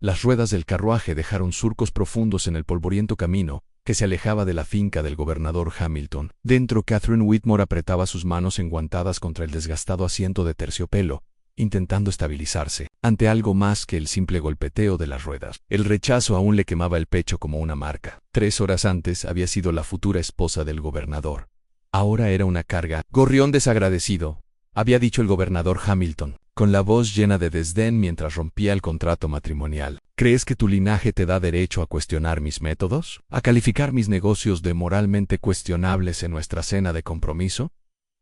Las ruedas del carruaje dejaron surcos profundos en el polvoriento camino que se alejaba de la finca del gobernador Hamilton. Dentro, Catherine Whitmore apretaba sus manos enguantadas contra el desgastado asiento de terciopelo, intentando estabilizarse ante algo más que el simple golpeteo de las ruedas. El rechazo aún le quemaba el pecho como una marca. 3 horas antes había sido la futura esposa del gobernador. Ahora era una carga. «Gorrión desagradecido», había dicho el gobernador Hamilton, con la voz llena de desdén mientras rompía el contrato matrimonial. «¿Crees que tu linaje te da derecho a cuestionar mis métodos? ¿A calificar mis negocios de moralmente cuestionables en nuestra cena de compromiso?»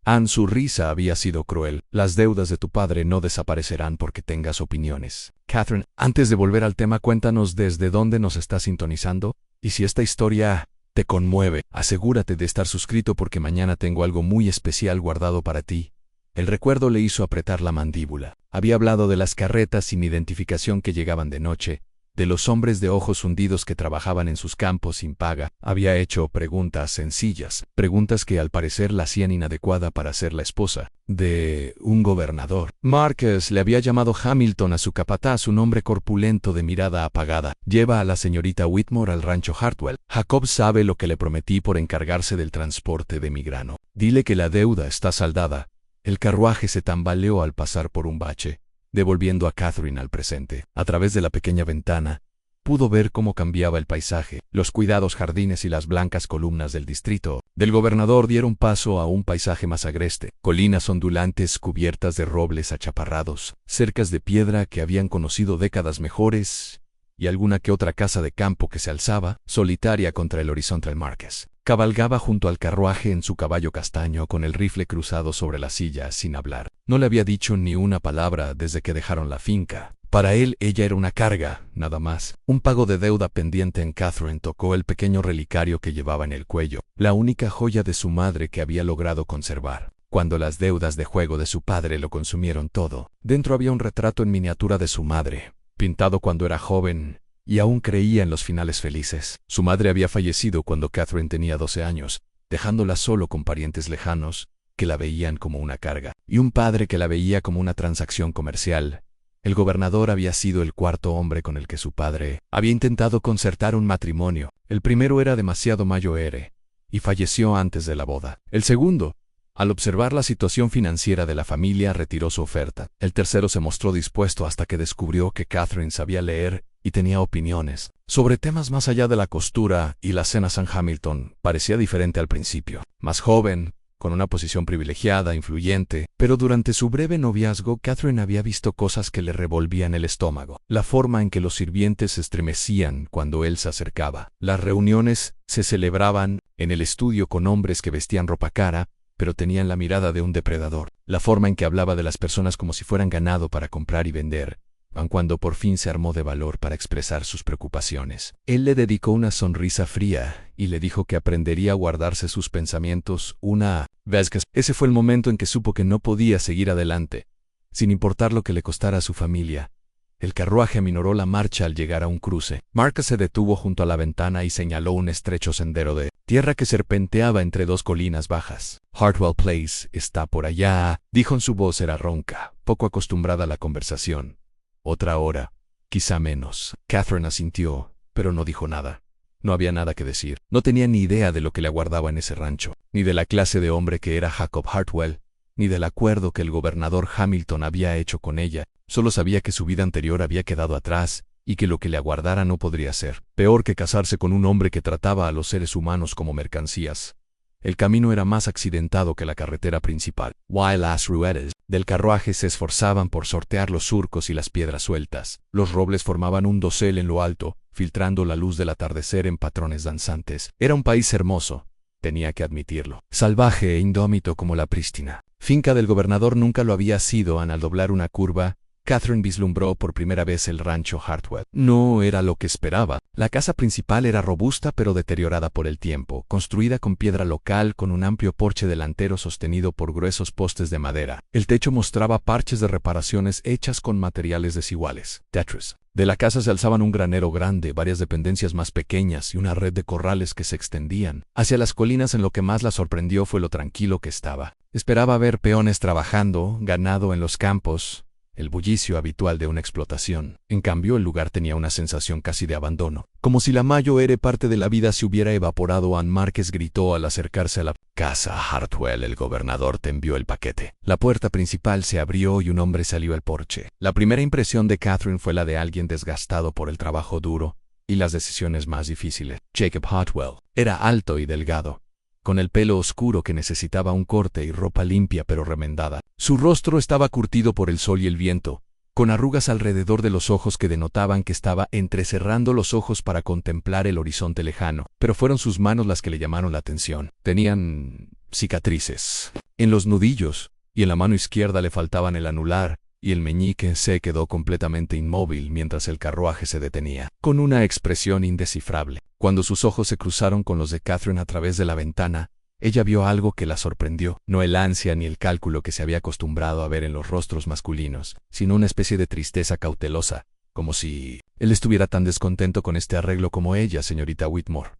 Anne, su risa había sido cruel. «Las deudas de tu padre no desaparecerán porque tengas opiniones». «Catherine, antes de volver al tema, cuéntanos desde dónde nos estás sintonizando, y si esta historia te conmueve, asegúrate de estar suscrito porque mañana tengo algo muy especial guardado para ti». El recuerdo le hizo apretar la mandíbula. Había hablado de las carretas sin identificación que llegaban de noche, de los hombres de ojos hundidos que trabajaban en sus campos sin paga. Había hecho preguntas sencillas, preguntas que al parecer la hacían inadecuada para ser la esposa de un gobernador. Marcus le había llamado Hamilton a su capataz, un hombre corpulento de mirada apagada. «Lleva a la señorita Whitmore al rancho Hartwell. Jacob sabe lo que le prometí por encargarse del transporte de mi grano. Dile que la deuda está saldada». El carruaje se tambaleó al pasar por un bache, devolviendo a Catherine al presente. A través de la pequeña ventana, pudo ver cómo cambiaba el paisaje. Los cuidados jardines y las blancas columnas del distrito del gobernador dieron paso a un paisaje más agreste. Colinas ondulantes cubiertas de robles achaparrados, cercas de piedra que habían conocido décadas mejores, y alguna que otra casa de campo que se alzaba, solitaria contra el horizonte. Marcus cabalgaba junto al carruaje en su caballo castaño con el rifle cruzado sobre la silla sin hablar. No le había dicho ni una palabra desde que dejaron la finca. Para él ella era una carga, nada más. Un pago de deuda pendiente. En Catherine tocó el pequeño relicario que llevaba en el cuello, la única joya de su madre que había logrado conservar, cuando las deudas de juego de su padre lo consumieron todo. Dentro había un retrato en miniatura de su madre, pintado cuando era joven, y aún creía en los finales felices. Su madre había fallecido cuando Catherine tenía 12 años, dejándola solo con parientes lejanos que la veían como una carga, y un padre que la veía como una transacción comercial. El gobernador había sido el 4.º hombre con el que su padre había intentado concertar un matrimonio. El primero era demasiado mayor y falleció antes de la boda. El segundo, al observar la situación financiera de la familia, retiró su oferta. El tercero se mostró dispuesto hasta que descubrió que Catherine sabía leer y tenía opiniones sobre temas más allá de la costura y la cena San Hamilton. Parecía diferente al principio, más joven, con una posición privilegiada, influyente, pero durante su breve noviazgo Catherine había visto cosas que le revolvían el estómago. La forma en que los sirvientes se estremecían cuando él se acercaba. Las reuniones se celebraban en el estudio con hombres que vestían ropa cara, pero tenían la mirada de un depredador. La forma en que hablaba de las personas como si fueran ganado para comprar y vender, aun cuando por fin se armó de valor para expresar sus preocupaciones. Él le dedicó una sonrisa fría y le dijo que aprendería a guardarse sus pensamientos una vez que... Ese fue el momento en que supo que no podía seguir adelante, sin importar lo que le costara a su familia. El carruaje aminoró la marcha al llegar a un cruce. Marcus se detuvo junto a la ventana y señaló un estrecho sendero de tierra que serpenteaba entre 2 colinas bajas. «Hartwell Place está por allá», dijo en su voz era ronca, poco acostumbrada a la conversación. «Otra hora, quizá menos». Catherine asintió, pero no dijo nada. No había nada que decir. No tenía ni idea de lo que le aguardaba en ese rancho, ni de la clase de hombre que era Jacob Hartwell, ni del acuerdo que el gobernador Hamilton había hecho con ella. Solo sabía que su vida anterior había quedado atrás y que lo que le aguardara no podría ser peor que casarse con un hombre que trataba a los seres humanos como mercancías. El camino era más accidentado que la carretera principal, while las ruedas del carruaje se esforzaban por sortear los surcos y las piedras sueltas. Los robles formaban un dosel en lo alto, filtrando la luz del atardecer en patrones danzantes. Era un país hermoso, tenía que admitirlo, salvaje e indómito como la prístina finca del gobernador nunca lo había sido. Al doblar una curva, Catherine vislumbró por primera vez el rancho Hartwell. No era lo que esperaba. La casa principal era robusta pero deteriorada por el tiempo, construida con piedra local con un amplio porche delantero sostenido por gruesos postes de madera. El techo mostraba parches de reparaciones hechas con materiales desiguales. Tetris. De la casa se alzaban un granero grande, varias dependencias más pequeñas y una red de corrales que se extendían hacia las colinas. En lo que más la sorprendió fue lo tranquilo que estaba. Esperaba ver peones trabajando, ganado en los campos, el bullicio habitual de una explotación. En cambio, el lugar tenía una sensación casi de abandono, como si la mayor parte de la vida se hubiera evaporado. Ann Márquez gritó al acercarse a la casa. Hartwell, el gobernador te envió el paquete. La puerta principal se abrió y un hombre salió al porche. La primera impresión de Catherine fue la de alguien desgastado por el trabajo duro y las decisiones más difíciles. Jacob Hartwell era alto y delgado, con el pelo oscuro que necesitaba un corte y ropa limpia pero remendada. Su rostro estaba curtido por el sol y el viento, con arrugas alrededor de los ojos que denotaban que estaba entrecerrando los ojos para contemplar el horizonte lejano. Pero fueron sus manos las que le llamaron la atención. Tenían cicatrices en los nudillos, y en la mano izquierda le faltaban el anular y el meñique. Se quedó completamente inmóvil mientras el carruaje se detenía, con una expresión indescifrable. Cuando sus ojos se cruzaron con los de Catherine a través de la ventana, ella vio algo que la sorprendió. No el ansia ni el cálculo que se había acostumbrado a ver en los rostros masculinos, sino una especie de tristeza cautelosa, como si él estuviera tan descontento con este arreglo como ella, señorita Whitmore.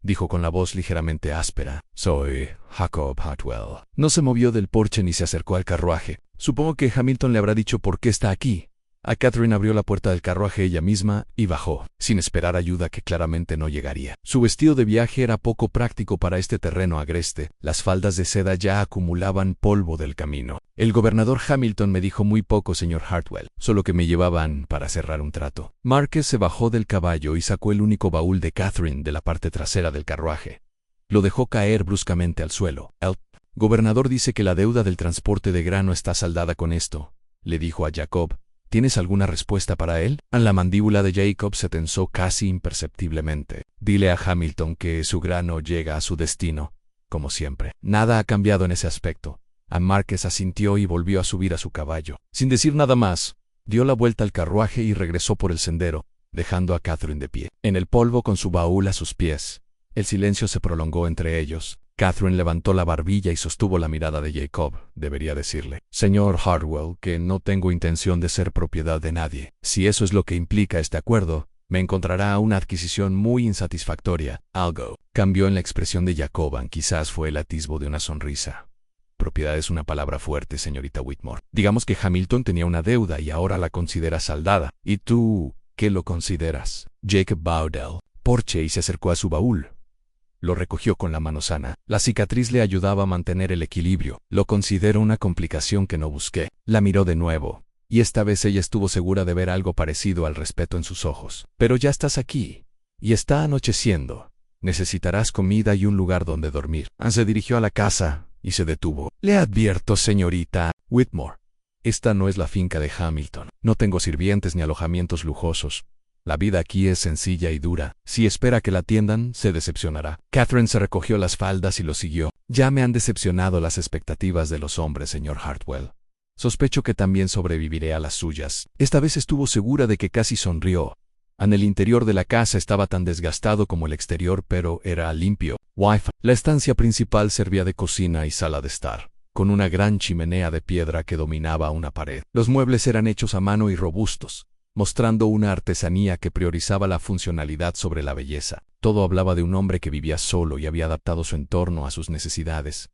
Dijo con la voz ligeramente áspera. Soy Jacob Hartwell. No se movió del porche ni se acercó al carruaje. Supongo que Hamilton le habrá dicho por qué está aquí. A Catherine abrió la puerta del carruaje ella misma y bajó, sin esperar ayuda que claramente no llegaría. Su vestido de viaje era poco práctico para este terreno agreste. Las faldas de seda ya acumulaban polvo del camino. El gobernador Hamilton me dijo muy poco, señor Hartwell, solo que me llevaban para cerrar un trato. Márquez se bajó del caballo y sacó el único baúl de Catherine de la parte trasera del carruaje. Lo dejó caer bruscamente al suelo. El gobernador dice que la deuda del transporte de grano está saldada con esto, le dijo a Jacob. ¿Tienes alguna respuesta para él? La mandíbula de Jacob se tensó casi imperceptiblemente. Dile a Hamilton que su grano llega a su destino, como siempre. Nada ha cambiado en ese aspecto. Ann Márquez asintió y volvió a subir a su caballo. Sin decir nada más, dio la vuelta al carruaje y regresó por el sendero, dejando a Catherine de pie, en el polvo con su baúl a sus pies. El silencio se prolongó entre ellos. Catherine levantó la barbilla y sostuvo la mirada de Jacob. Debería decirle, señor Hartwell, que no tengo intención de ser propiedad de nadie. Si eso es lo que implica este acuerdo, me encontrará una adquisición muy insatisfactoria. Algo cambió en la expresión de Jacob, quizás fue el atisbo de una sonrisa. Propiedad es una palabra fuerte, señorita Whitmore. Digamos que Hamilton tenía una deuda y ahora la considera saldada. ¿Y tú qué lo consideras? Jacob bowed porche y se acercó a su baúl. Lo recogió con la mano sana. La cicatriz le ayudaba a mantener el equilibrio. Lo considero una complicación que no busqué. La miró de nuevo, y esta vez ella estuvo segura de ver algo parecido al respeto en sus ojos. Pero ya estás aquí, y está anocheciendo. Necesitarás comida y un lugar donde dormir. Se dirigió a la casa y se detuvo. Le advierto, señorita Whitmore, esta no es la finca de Hamilton. No tengo sirvientes ni alojamientos lujosos. La vida aquí es sencilla y dura. Si espera que la atiendan, se decepcionará. Catherine se recogió las faldas y lo siguió. Ya me han decepcionado las expectativas de los hombres, señor Hartwell. Sospecho que también sobreviviré a las suyas. Esta vez estuvo segura de que casi sonrió. En el interior de la casa estaba tan desgastado como el exterior, pero era limpio. Wi-Fi. La estancia principal servía de cocina y sala de estar, con una gran chimenea de piedra que dominaba una pared. Los muebles eran hechos a mano y robustos, mostrando una artesanía que priorizaba la funcionalidad sobre la belleza. Todo hablaba de un hombre que vivía solo y había adaptado su entorno a sus necesidades.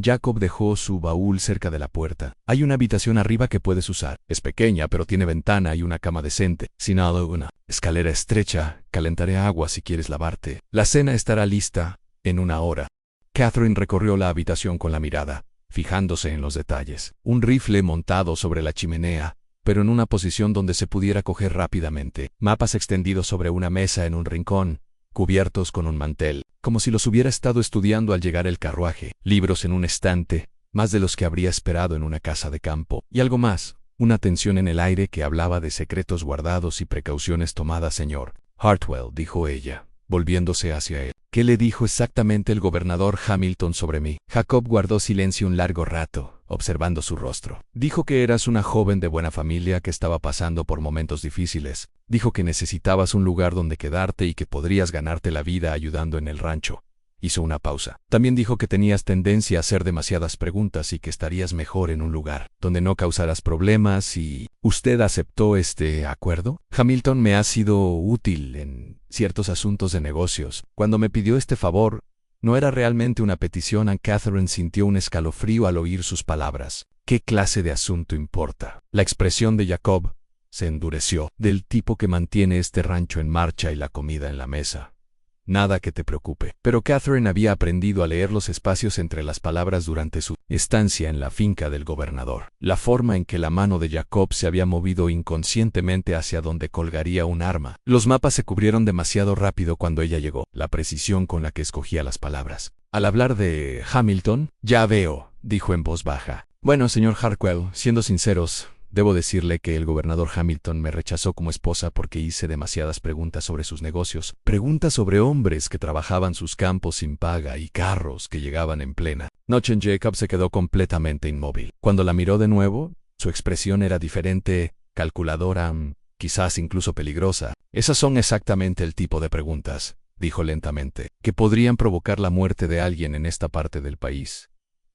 Jacob dejó su baúl cerca de la puerta. Hay una habitación arriba que puedes usar. Es pequeña, pero tiene ventana y una cama decente. Sin una escalera estrecha. Calentaré agua si quieres lavarte. La cena estará lista en 1 hora. Catherine recorrió la habitación con la mirada, fijándose en los detalles. Un rifle montado sobre la chimenea, pero en una posición donde se pudiera coger rápidamente. Mapas extendidos sobre una mesa en un rincón, cubiertos con un mantel, como si los hubiera estado estudiando al llegar el carruaje. Libros en un estante, más de los que habría esperado en una casa de campo. Y algo más, una tensión en el aire que hablaba de secretos guardados y precauciones tomadas. Señor Hartwell, dijo ella, volviéndose hacia él. ¿Qué le dijo exactamente el gobernador Hamilton sobre mí? Jacob guardó silencio un largo rato, observando su rostro. Dijo que eras una joven de buena familia que estaba pasando por momentos difíciles. Dijo que necesitabas un lugar donde quedarte y que podrías ganarte la vida ayudando en el rancho. Hizo una pausa. También dijo que tenías tendencia a hacer demasiadas preguntas y que estarías mejor en un lugar donde no causaras problemas y... ¿Usted aceptó este acuerdo? Hamilton me ha sido útil en ciertos asuntos de negocios. Cuando me pidió este favor, no era realmente una petición. Catherine sintió un escalofrío al oír sus palabras. ¿Qué clase de asunto importa? La expresión de Jacob se endureció. Del tipo que mantiene este rancho en marcha y la comida en la mesa. Nada que te preocupe. Pero Catherine había aprendido a leer los espacios entre las palabras durante su estancia en la finca del gobernador. La forma en que la mano de Jacob se había movido inconscientemente hacia donde colgaría un arma. Los mapas se cubrieron demasiado rápido cuando ella llegó. La precisión con la que escogía las palabras. Al hablar de Hamilton, ya veo, dijo en voz baja. Bueno, señor Hartwell, siendo sinceros, debo decirle que el gobernador Hamilton me rechazó como esposa porque hice demasiadas preguntas sobre sus negocios, preguntas sobre hombres que trabajaban sus campos sin paga y carros que llegaban en plena noche. Jacob se quedó completamente inmóvil. Cuando la miró de nuevo, su expresión era diferente, calculadora, quizás incluso peligrosa. Esas son exactamente el tipo de preguntas, dijo lentamente, que podrían provocar la muerte de alguien en esta parte del país.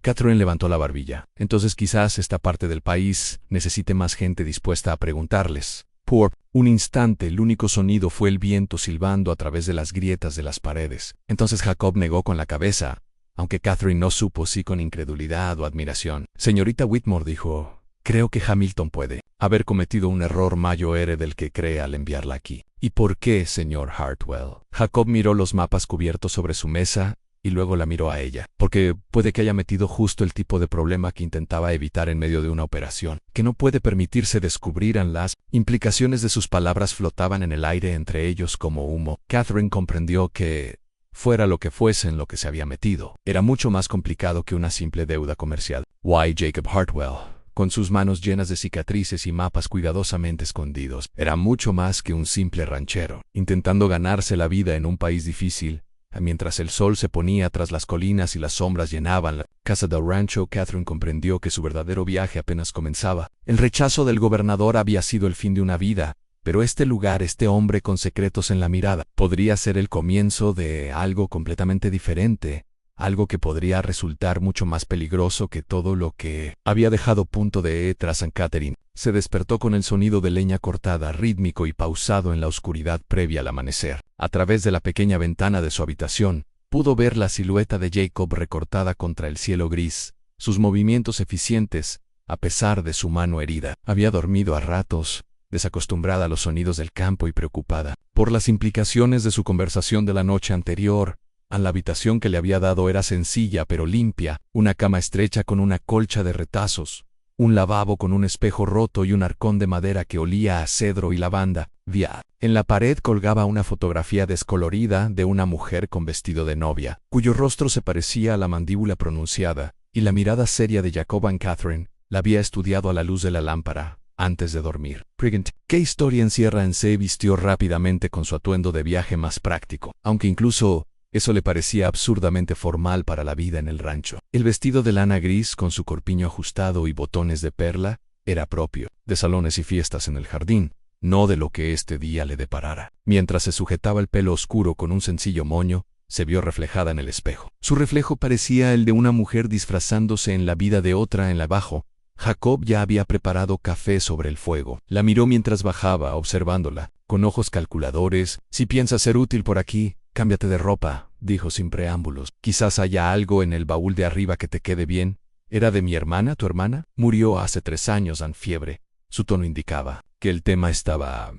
Catherine levantó la barbilla. Entonces quizás esta parte del país necesite más gente dispuesta a preguntarles. Por un instante el único sonido fue el viento silbando a través de las grietas de las paredes. Entonces Jacob negó con la cabeza, aunque Catherine no supo si con incredulidad o admiración. Señorita Whitmore dijo, creo que Hamilton puede haber cometido un error mayor del que cree al enviarla aquí. ¿Y por qué, señor Hartwell? Jacob miró los mapas cubiertos sobre su mesa y luego la miró a ella, porque puede que haya metido justo el tipo de problema que intentaba evitar en medio de una operación, que no puede permitirse descubrieran. Las implicaciones de sus palabras flotaban en el aire entre ellos como humo. Catherine comprendió que, fuera lo que fuese en lo que se había metido, era mucho más complicado que una simple deuda comercial. Why Jacob Hartwell, con sus manos llenas de cicatrices y mapas cuidadosamente escondidos, era mucho más que un simple ranchero, intentando ganarse la vida en un país difícil. Mientras el sol se ponía tras las colinas y las sombras llenaban la casa del rancho, Catherine comprendió que su verdadero viaje apenas comenzaba. El rechazo del gobernador había sido el fin de una vida, pero este lugar, este hombre con secretos en la mirada, podría ser el comienzo de algo completamente diferente, algo que podría resultar mucho más peligroso que todo lo que había dejado punto de tras San Catherine. Se despertó con el sonido de leña cortada, rítmico y pausado en la oscuridad previa al amanecer. A través de la pequeña ventana de su habitación, pudo ver la silueta de Jacob recortada contra el cielo gris, sus movimientos eficientes, a pesar de su mano herida. Había dormido a ratos, desacostumbrada a los sonidos del campo y preocupada por las implicaciones de su conversación de la noche anterior. La habitación que le había dado era sencilla pero limpia, una cama estrecha con una colcha de retazos, un lavabo con un espejo roto y un arcón de madera que olía a cedro y lavanda. En la pared colgaba una fotografía descolorida de una mujer con vestido de novia, cuyo rostro se parecía a la mandíbula pronunciada, y la mirada seria de Jacob and Catherine la había estudiado a la luz de la lámpara antes de dormir. ¿Qué historia encierra en se vistió rápidamente con su atuendo de viaje más práctico, aunque incluso eso le parecía absurdamente formal para la vida en el rancho. El vestido de lana gris con su corpiño ajustado y botones de perla era propio de salones y fiestas en el jardín, no de lo que este día le deparara. Mientras se sujetaba el pelo oscuro con un sencillo moño, se vio reflejada en el espejo. Su reflejo parecía el de una mujer disfrazándose en la vida de otra en la abajo. Jacob ya había preparado café sobre el fuego. La miró mientras bajaba, observándola, con ojos calculadores. Si piensas ser útil por aquí, cámbiate de ropa, dijo sin preámbulos. Quizás haya algo en el baúl de arriba que te quede bien. ¿Era de mi hermana, tu hermana? Murió hace 3 años en fiebre. Su tono indicaba que el tema estaba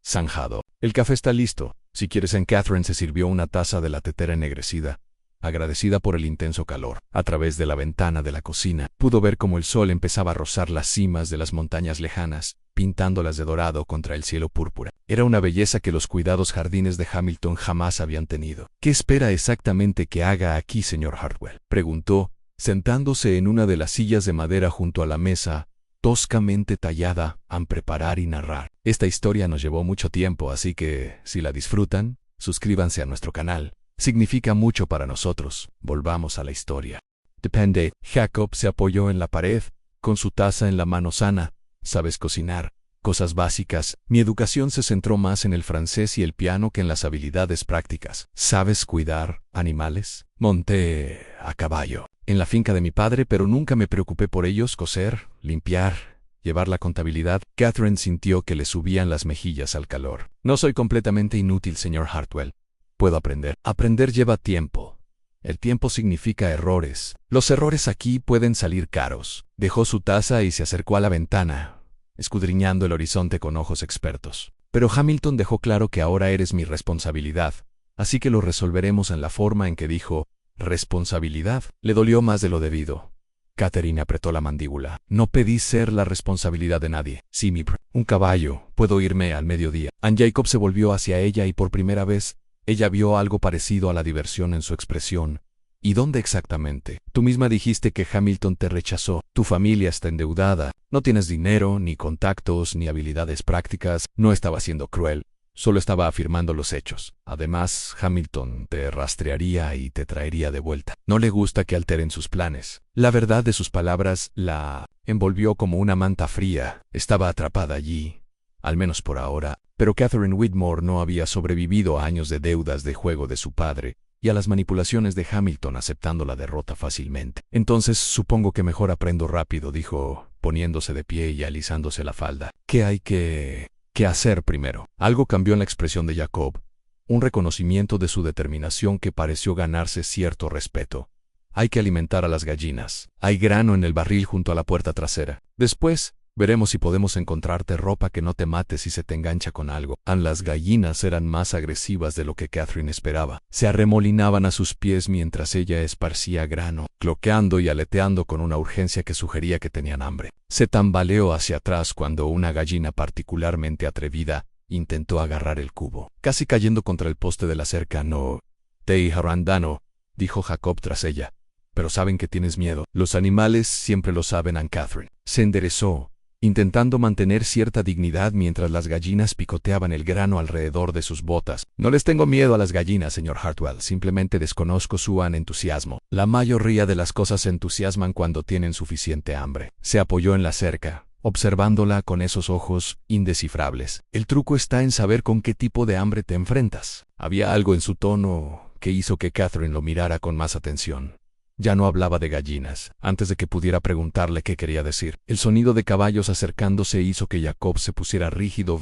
zanjado. El café está listo. Si quieres. Catherine se sirvió una taza de la tetera ennegrecida, agradecida por el intenso calor. A través de la ventana de la cocina, pudo ver cómo el sol empezaba a rozar las cimas de las montañas lejanas, pintándolas de dorado contra el cielo púrpura. Era una belleza que los cuidados jardines de Hamilton jamás habían tenido. ¿Qué espera exactamente que haga aquí, señor Hartwell?, preguntó, sentándose en una de las sillas de madera junto a la mesa, toscamente tallada, a preparar y narrar. Esta historia nos llevó mucho tiempo, así que, si la disfrutan, suscríbanse a nuestro canal. Significa mucho para nosotros. Volvamos a la historia. Depende. Jacob se apoyó en la pared, con su taza en la mano sana. ¿Sabes cocinar? Cosas básicas. Mi educación se centró más en el francés y el piano que en las habilidades prácticas. ¿Sabes cuidar animales? Monté a caballo en la finca de mi padre, pero nunca me preocupé por ellos. Coser, limpiar, llevar la contabilidad. Catherine sintió que le subían las mejillas al calor. No soy completamente inútil, señor Hartwell. Puedo aprender. Aprender lleva tiempo. El tiempo significa errores. Los errores aquí pueden salir caros. Dejó su taza y se acercó a la ventana, escudriñando el horizonte con ojos expertos. Pero Hamilton dejó claro que ahora eres mi responsabilidad, así que lo resolveremos en la forma en que dijo, responsabilidad. Le dolió más de lo debido. Catherine apretó la mandíbula. No pedí ser la responsabilidad de nadie. Sí, un caballo. Puedo irme al mediodía. Anne Jacob se volvió hacia ella y por primera vez, ella vio algo parecido a la diversión en su expresión. ¿Y dónde exactamente? Tú misma dijiste que Hamilton te rechazó. Tu familia está endeudada. No tienes dinero, ni contactos, ni habilidades prácticas. No estaba siendo cruel. Solo estaba afirmando los hechos. Además, Hamilton te rastrearía y te traería de vuelta. No le gusta que alteren sus planes. La verdad de sus palabras la envolvió como una manta fría. Estaba atrapada allí, al menos por ahora. Pero Catherine Whitmore no había sobrevivido a años de deudas de juego de su padre y a las manipulaciones de Hamilton aceptando la derrota fácilmente. Entonces supongo que mejor aprendo rápido, dijo, poniéndose de pie y alisándose la falda. ¿Qué hay que hacer primero? Algo cambió en la expresión de Jacob, un reconocimiento de su determinación que pareció ganarse cierto respeto. Hay que alimentar a las gallinas. Hay grano en el barril junto a la puerta trasera. Después, veremos si podemos encontrarte ropa que no te mate si se te engancha con algo. Las gallinas eran más agresivas de lo que Catherine esperaba. Se arremolinaban a sus pies mientras ella esparcía grano, cloqueando y aleteando con una urgencia que sugería que tenían hambre. Se tambaleó hacia atrás cuando una gallina particularmente atrevida intentó agarrar el cubo, casi cayendo contra el poste de la cerca. No te harandano, dijo Jacob tras ella. Pero saben que tienes miedo. Los animales siempre lo saben, Anne Catherine. Se enderezó, intentando mantener cierta dignidad mientras las gallinas picoteaban el grano alrededor de sus botas. No les tengo miedo a las gallinas, señor Hartwell, simplemente desconozco su entusiasmo. La mayoría de las cosas se entusiasman cuando tienen suficiente hambre. Se apoyó en la cerca, observándola con esos ojos indescifrables. El truco está en saber con qué tipo de hambre te enfrentas. Había algo en su tono que hizo que Catherine lo mirara con más atención. Ya no hablaba de gallinas, antes de que pudiera preguntarle qué quería decir. El sonido de caballos acercándose hizo que Jacob se pusiera rígido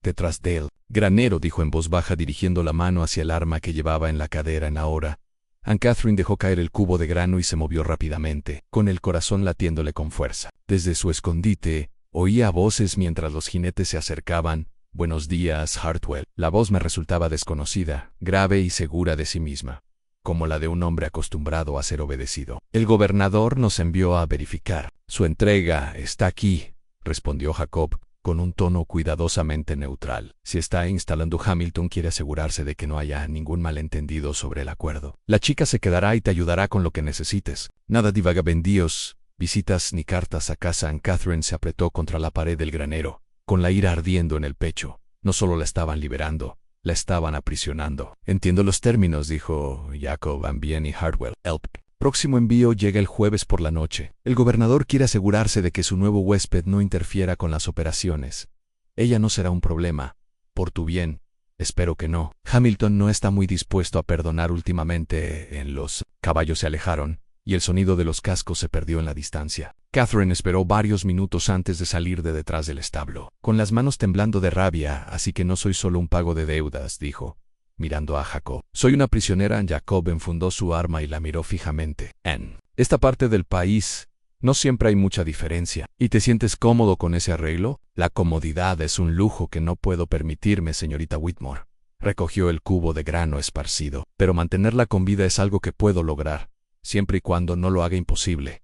detrás de él. Granero, dijo en voz baja dirigiendo la mano hacia el arma que llevaba en la cadera en ahora. Anne Catherine dejó caer el cubo de grano y se movió rápidamente, con el corazón latiéndole con fuerza. Desde su escondite, oía voces mientras los jinetes se acercaban. Buenos días, Hartwell. La voz me resultaba desconocida, grave y segura de sí misma, como la de un hombre acostumbrado a ser obedecido. El gobernador nos envió a verificar. Su entrega está aquí, respondió Jacob, con un tono cuidadosamente neutral. Si está instalando Hamilton, quiere asegurarse de que no haya ningún malentendido sobre el acuerdo. La chica se quedará y te ayudará con lo que necesites. Nada de vagabundíos, visitas ni cartas a casa. Anne Catherine se apretó contra la pared del granero, con la ira ardiendo en el pecho. No solo la estaban liberando, la estaban aprisionando. Entiendo los términos, dijo Jacob, Ambien y Hartwell. El próximo envío llega el jueves por la noche. El gobernador quiere asegurarse de que su nuevo huésped no interfiera con las operaciones. Ella no será un problema. Por tu bien, espero que no. Hamilton no está muy dispuesto a perdonar últimamente. Los caballos se alejaron, y el sonido de los cascos se perdió en la distancia. Catherine esperó varios minutos antes de salir de detrás del establo, con las manos temblando de rabia. Así que no soy solo un pago de deudas, dijo, mirando a Jacob. Soy una prisionera. Jacob enfundó su arma y la miró fijamente. En esta parte del país, no siempre hay mucha diferencia. ¿Y te sientes cómodo con ese arreglo? La comodidad es un lujo que no puedo permitirme, señorita Whitmore. Recogió el cubo de grano esparcido. Pero mantenerla con vida es algo que puedo lograr, siempre y cuando no lo haga imposible.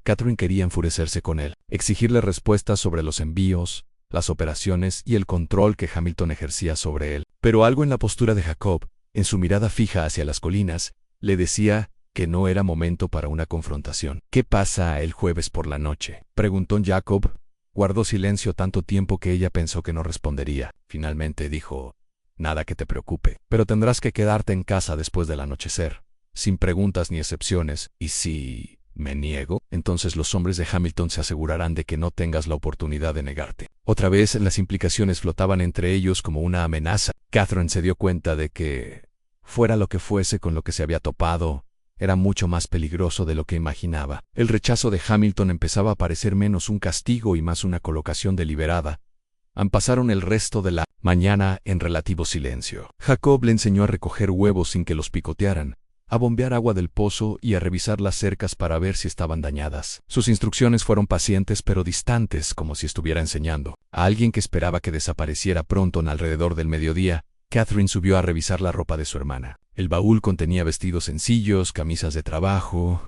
Catherine quería enfurecerse con él, exigirle respuestas sobre los envíos, las operaciones y el control que Hamilton ejercía sobre él. Pero algo en la postura de Jacob, en su mirada fija hacia las colinas, le decía que no era momento para una confrontación. ¿Qué pasa el jueves por la noche?, preguntó Jacob. Guardó silencio tanto tiempo que ella pensó que no respondería. Finalmente dijo, nada que te preocupe, pero tendrás que quedarte en casa después del anochecer, sin preguntas ni excepciones. ¿Y si me niego? Entonces los hombres de Hamilton se asegurarán de que no tengas la oportunidad de negarte. Otra vez las implicaciones flotaban entre ellos como una amenaza. Catherine se dio cuenta de que, fuera lo que fuese con lo que se había topado, era mucho más peligroso de lo que imaginaba. El rechazo de Hamilton empezaba a parecer menos un castigo y más una colocación deliberada. Pasaron el resto de la mañana en relativo silencio. Jacob le enseñó a recoger huevos sin que los picotearan, a bombear agua del pozo y a revisar las cercas para ver si estaban dañadas. Sus instrucciones fueron pacientes pero distantes, como si estuviera enseñando a alguien que esperaba que desapareciera pronto en alrededor del mediodía. Catherine subió a revisar la ropa de su hermana. El baúl contenía vestidos sencillos, camisas de trabajo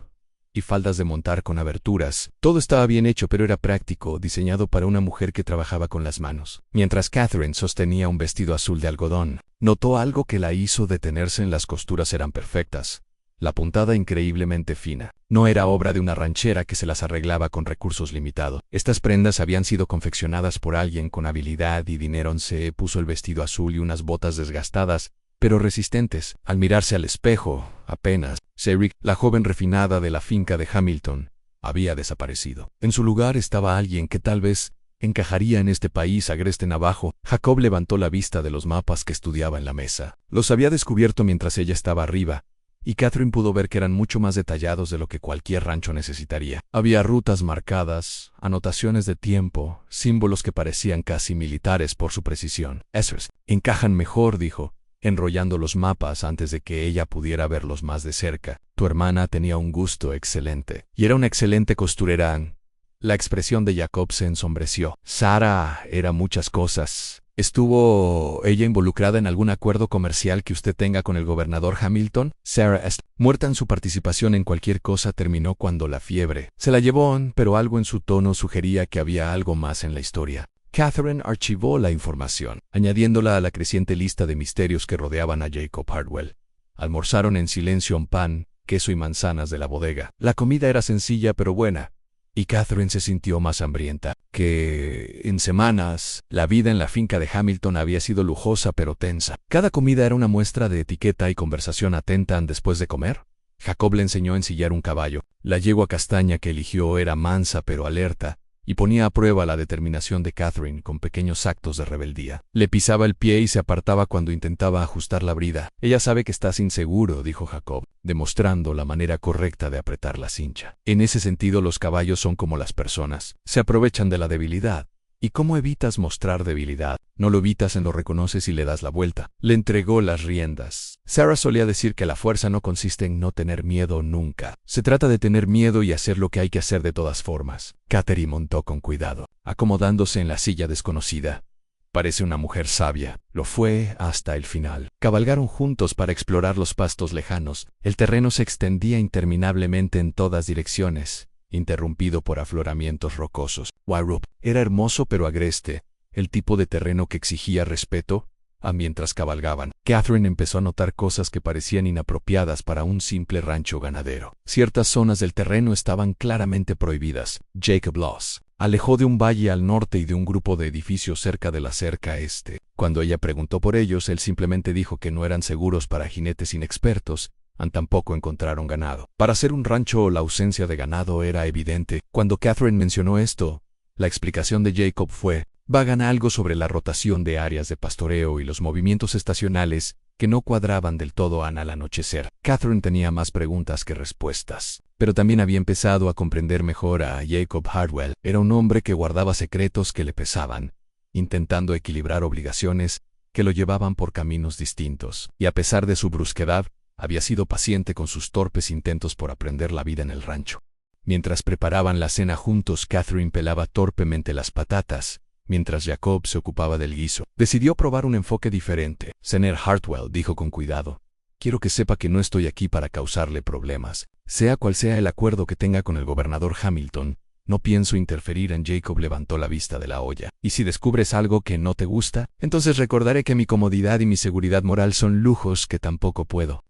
y faldas de montar con aberturas. Todo estaba bien hecho, pero era práctico, diseñado para una mujer que trabajaba con las manos. Mientras Catherine sostenía un vestido azul de algodón, notó algo que la hizo detenerse. En las costuras eran perfectas, la puntada increíblemente fina. No era obra de una ranchera que se las arreglaba con recursos limitados. Estas prendas habían sido confeccionadas por alguien con habilidad y dinero. Se puso el vestido azul y unas botas desgastadas, pero resistentes. Al mirarse al espejo, apenas, Sherry, la joven refinada de la finca de Hamilton, había desaparecido. En su lugar estaba alguien que tal vez encajaría en este país agreste navajo. Jacob levantó la vista de los mapas que estudiaba en la mesa. Los había descubierto mientras ella estaba arriba, y Catherine pudo ver que eran mucho más detallados de lo que cualquier rancho necesitaría. Había rutas marcadas, anotaciones de tiempo, símbolos que parecían casi militares por su precisión. Esos encajan mejor, dijo, enrollando los mapas antes de que ella pudiera verlos más de cerca. Tu hermana tenía un gusto excelente, y era una excelente costurera. La expresión de Jacob se ensombreció. Sarah era muchas cosas. ¿Estuvo ella involucrada en algún acuerdo comercial que usted tenga con el gobernador Hamilton? Sarah está muerta en su participación en cualquier cosa. Terminó cuando la fiebre se la llevó, pero algo en su tono sugería que había algo más en la historia. Catherine archivó la información, añadiéndola a la creciente lista de misterios que rodeaban a Jacob Hartwell. Almorzaron en silencio un pan, queso y manzanas de la bodega. La comida era sencilla pero buena, y Catherine se sintió más hambrienta que en semanas. La vida en la finca de Hamilton había sido lujosa pero tensa. Cada comida era una muestra de etiqueta y conversación atenta. Después de comer, Jacob le enseñó a ensillar un caballo. La yegua castaña que eligió era mansa pero alerta, y ponía a prueba la determinación de Catherine con pequeños actos de rebeldía. Le pisaba el pie y se apartaba cuando intentaba ajustar la brida. Ella sabe que estás inseguro, dijo Jacob, demostrando la manera correcta de apretar la cincha. En ese sentido, los caballos son como las personas. Se aprovechan de la debilidad. ¿Y cómo evitas mostrar debilidad? No lo evitas, lo reconoces y le das la vuelta. Le entregó las riendas. Sarah solía decir que la fuerza no consiste en no tener miedo nunca. Se trata de tener miedo y hacer lo que hay que hacer de todas formas. Catherine montó con cuidado, acomodándose en la silla desconocida. Parece una mujer sabia. Lo fue hasta el final. Cabalgaron juntos para explorar los pastos lejanos. El terreno se extendía interminablemente en todas direcciones, interrumpido por afloramientos rocosos. Wyrup era hermoso pero agreste, el tipo de terreno que exigía respeto. Mientras cabalgaban, Catherine empezó a notar cosas que parecían inapropiadas para un simple rancho ganadero. Ciertas zonas del terreno estaban claramente prohibidas. Jacob los alejó de un valle al norte y de un grupo de edificios cerca de la cerca este. Cuando ella preguntó por ellos, él simplemente dijo que no eran seguros para jinetes inexpertos. Tampoco encontraron ganado. Para ser un rancho, la ausencia de ganado era evidente. Cuando Catherine mencionó esto, la explicación de Jacob fue vagan algo sobre la rotación de áreas de pastoreo y los movimientos estacionales que no cuadraban del todo al anochecer. Catherine tenía más preguntas que respuestas, pero también había empezado a comprender mejor a Jacob Hartwell. Era un hombre que guardaba secretos que le pesaban, intentando equilibrar obligaciones que lo llevaban por caminos distintos. Y a pesar de su brusquedad, había sido paciente con sus torpes intentos por aprender la vida en el rancho. Mientras preparaban la cena juntos, Catherine pelaba torpemente las patatas, mientras Jacob se ocupaba del guiso. Decidió probar un enfoque diferente. Señor Hartwell, dijo con cuidado, quiero que sepa que no estoy aquí para causarle problemas. Sea cual sea el acuerdo que tenga con el gobernador Hamilton, no pienso interferir en. Jacob levantó la vista de la olla. ¿Y si descubres algo que no te gusta? Entonces recordaré que mi comodidad y mi seguridad moral son lujos que tampoco puedo.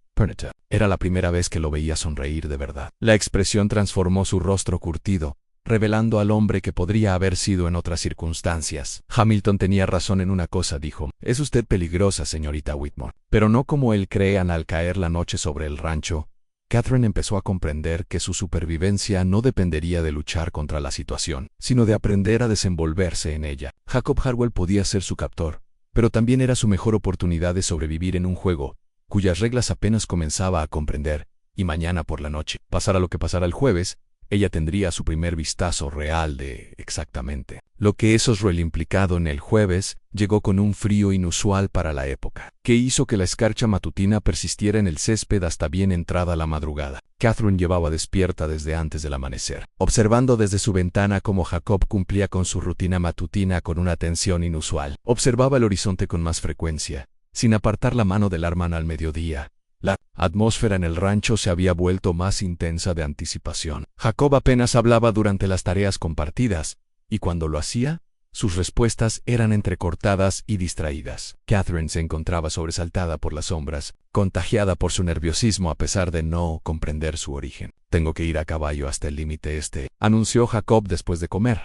Era la primera vez que lo veía sonreír de verdad. La expresión transformó su rostro curtido, revelando al hombre que podría haber sido en otras circunstancias. Hamilton tenía razón en una cosa, dijo. Es usted peligrosa, señorita Whitmore. Pero no como él cree. Al caer la noche sobre el rancho, Catherine empezó a comprender que su supervivencia no dependería de luchar contra la situación, sino de aprender a desenvolverse en ella. Jacob Hartwell podía ser su captor, pero también era su mejor oportunidad de sobrevivir en un juego cuyas reglas apenas comenzaba a comprender, y mañana por la noche, pasara lo que pasara el jueves, ella tendría su primer vistazo real de exactamente lo que hizo el implicado en el jueves llegó con un frío inusual para la época, que hizo que la escarcha matutina persistiera en el césped hasta bien entrada la madrugada. Catherine llevaba despierta desde antes del amanecer, observando desde su ventana cómo Jacob cumplía con su rutina matutina con una atención inusual. Observaba el horizonte con más frecuencia, sin apartar la mano del arma al mediodía. La atmósfera en el rancho se había vuelto más intensa de anticipación. Jacob apenas hablaba durante las tareas compartidas, y cuando lo hacía, sus respuestas eran entrecortadas y distraídas. Catherine se encontraba sobresaltada por las sombras, contagiada por su nerviosismo a pesar de no comprender su origen. «Tengo que ir a caballo hasta el límite anunció Jacob después de comer,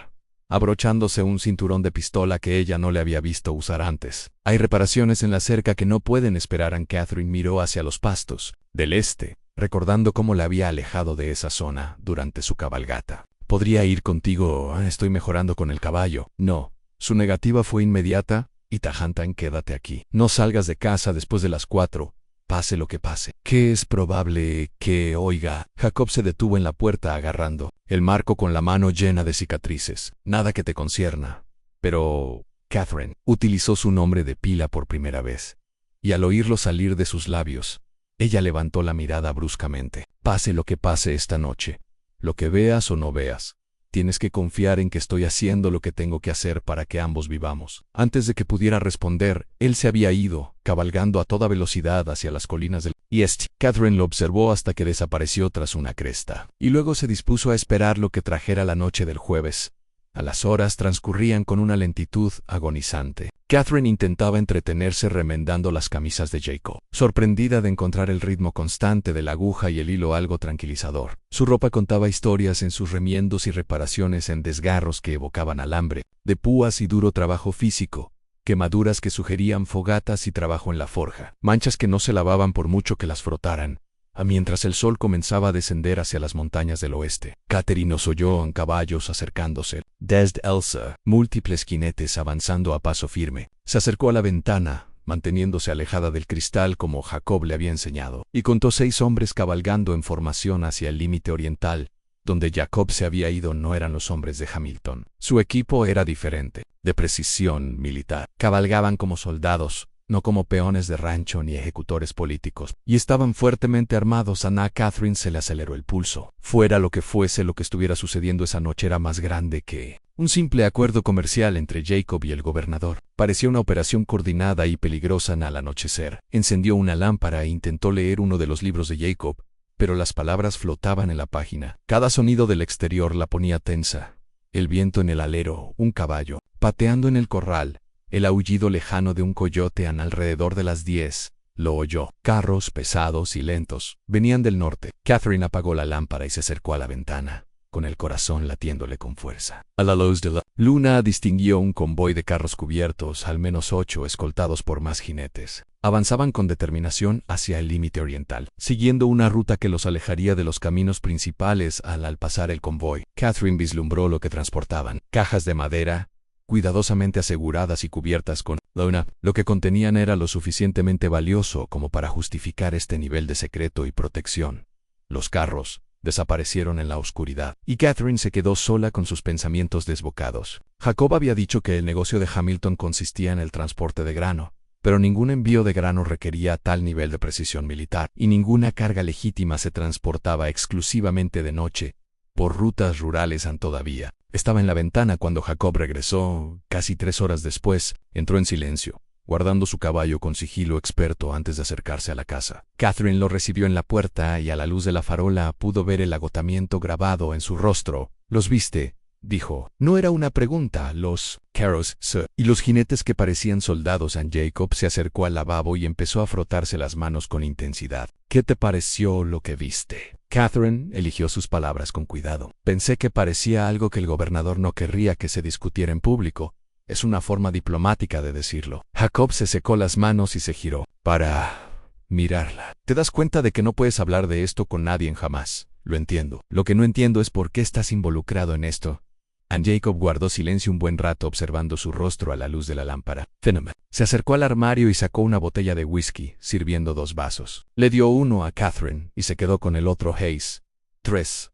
abrochándose un cinturón de pistola que ella no le había visto usar antes. «Hay reparaciones en la cerca que no pueden esperar». Catherine miró hacia los pastos del este, recordando cómo la había alejado de esa zona durante su cabalgata. «¿Podría ir contigo? Estoy mejorando con el caballo». No. Su negativa fue inmediata y tajante. «Quédate aquí. No salgas de casa después de las 4, pase lo que pase». «¿Qué es probable que oiga?» Jacob se detuvo en la puerta agarrando el marco con la mano llena de cicatrices. «Nada que te concierna». «Pero...» Catherine utilizó su nombre de pila por primera vez, y al oírlo salir de sus labios, ella levantó la mirada bruscamente. «Pase lo que pase esta noche, lo que veas o no veas, tienes que confiar en que estoy haciendo lo que tengo que hacer para que ambos vivamos». Antes de que pudiera responder, él se había ido, cabalgando a toda velocidad hacia las colinas del este. Catherine lo observó hasta que desapareció tras una cresta, y luego se dispuso a esperar lo que trajera la noche del jueves. A las horas transcurrían con una lentitud agonizante. Catherine intentaba entretenerse remendando las camisas de Jacob, sorprendida de encontrar el ritmo constante de la aguja y el hilo algo tranquilizador. Su ropa contaba historias en sus remiendos y reparaciones en desgarros que evocaban alambre, de púas y duro trabajo físico, quemaduras que sugerían fogatas y trabajo en la forja, manchas que no se lavaban por mucho que las frotaran, mientras el sol comenzaba a descender hacia las montañas del oeste. Catherine los oyó en caballos acercándose. Desde Elsa, múltiples jinetes avanzando a paso firme. Se acercó a la ventana, manteniéndose alejada del cristal como Jacob le había enseñado, y contó 6 hombres cabalgando en formación hacia el límite oriental. Donde Jacob se había ido no eran los hombres de Hamilton. Su equipo era diferente, de precisión militar. Cabalgaban como soldados, no como peones de rancho ni ejecutores políticos, y estaban fuertemente armados. A Catherine se le aceleró el pulso. Fuera lo que fuese lo que estuviera sucediendo esa noche era más grande que un simple acuerdo comercial entre Jacob y el gobernador. Parecía una operación coordinada y peligrosa. Al anochecer, encendió una lámpara e intentó leer uno de los libros de Jacob, pero las palabras flotaban en la página. Cada sonido del exterior la ponía tensa. El viento en el alero, un caballo pateando en el corral, el aullido lejano de un coyote alrededor de las 10. Lo oyó. Carros pesados y lentos venían del norte. Catherine apagó la lámpara y se acercó a la ventana, con el corazón latiéndole con fuerza. A la luz de la luna distinguió un convoy de carros cubiertos, al menos 8, escoltados por más jinetes. Avanzaban con determinación hacia el límite oriental, siguiendo una ruta que los alejaría de los caminos principales. Al pasar el convoy, Catherine vislumbró lo que transportaban: cajas de madera, cuidadosamente aseguradas y cubiertas con lona. Lo que contenían era lo suficientemente valioso como para justificar este nivel de secreto y protección. Los carros desaparecieron en la oscuridad, y Catherine se quedó sola con sus pensamientos desbocados. Jacob había dicho que el negocio de Hamilton consistía en el transporte de grano, pero ningún envío de grano requería tal nivel de precisión militar, y ninguna carga legítima se transportaba exclusivamente de noche, por rutas rurales. Todavía estaba en la ventana cuando Jacob regresó. Casi 3 horas después, entró en silencio, guardando su caballo con sigilo experto antes de acercarse a la casa. Catherine lo recibió en la puerta y a la luz de la farola pudo ver el agotamiento grabado en su rostro. «¿Los viste?», dijo. No era una pregunta. «Los carros, sir». Y los jinetes que parecían soldados. Jacob se acercó al lavabo y empezó a frotarse las manos con intensidad. «¿Qué te pareció lo que viste?». Catherine eligió sus palabras con cuidado. «Pensé que parecía algo que el gobernador no querría que se discutiera en público. Es una forma diplomática de decirlo». Jacob se secó las manos y se giró para mirarla. «¿Te das cuenta de que no puedes hablar de esto con nadie jamás?». «Lo entiendo. Lo que no entiendo es por qué estás involucrado en esto». Jacob guardó silencio un buen rato observando su rostro a la luz de la lámpara. Fenómeno. Se acercó al armario y sacó una botella de whisky, sirviendo 2 vasos. Le dio uno a Catherine y se quedó con el otro. Hayes. 3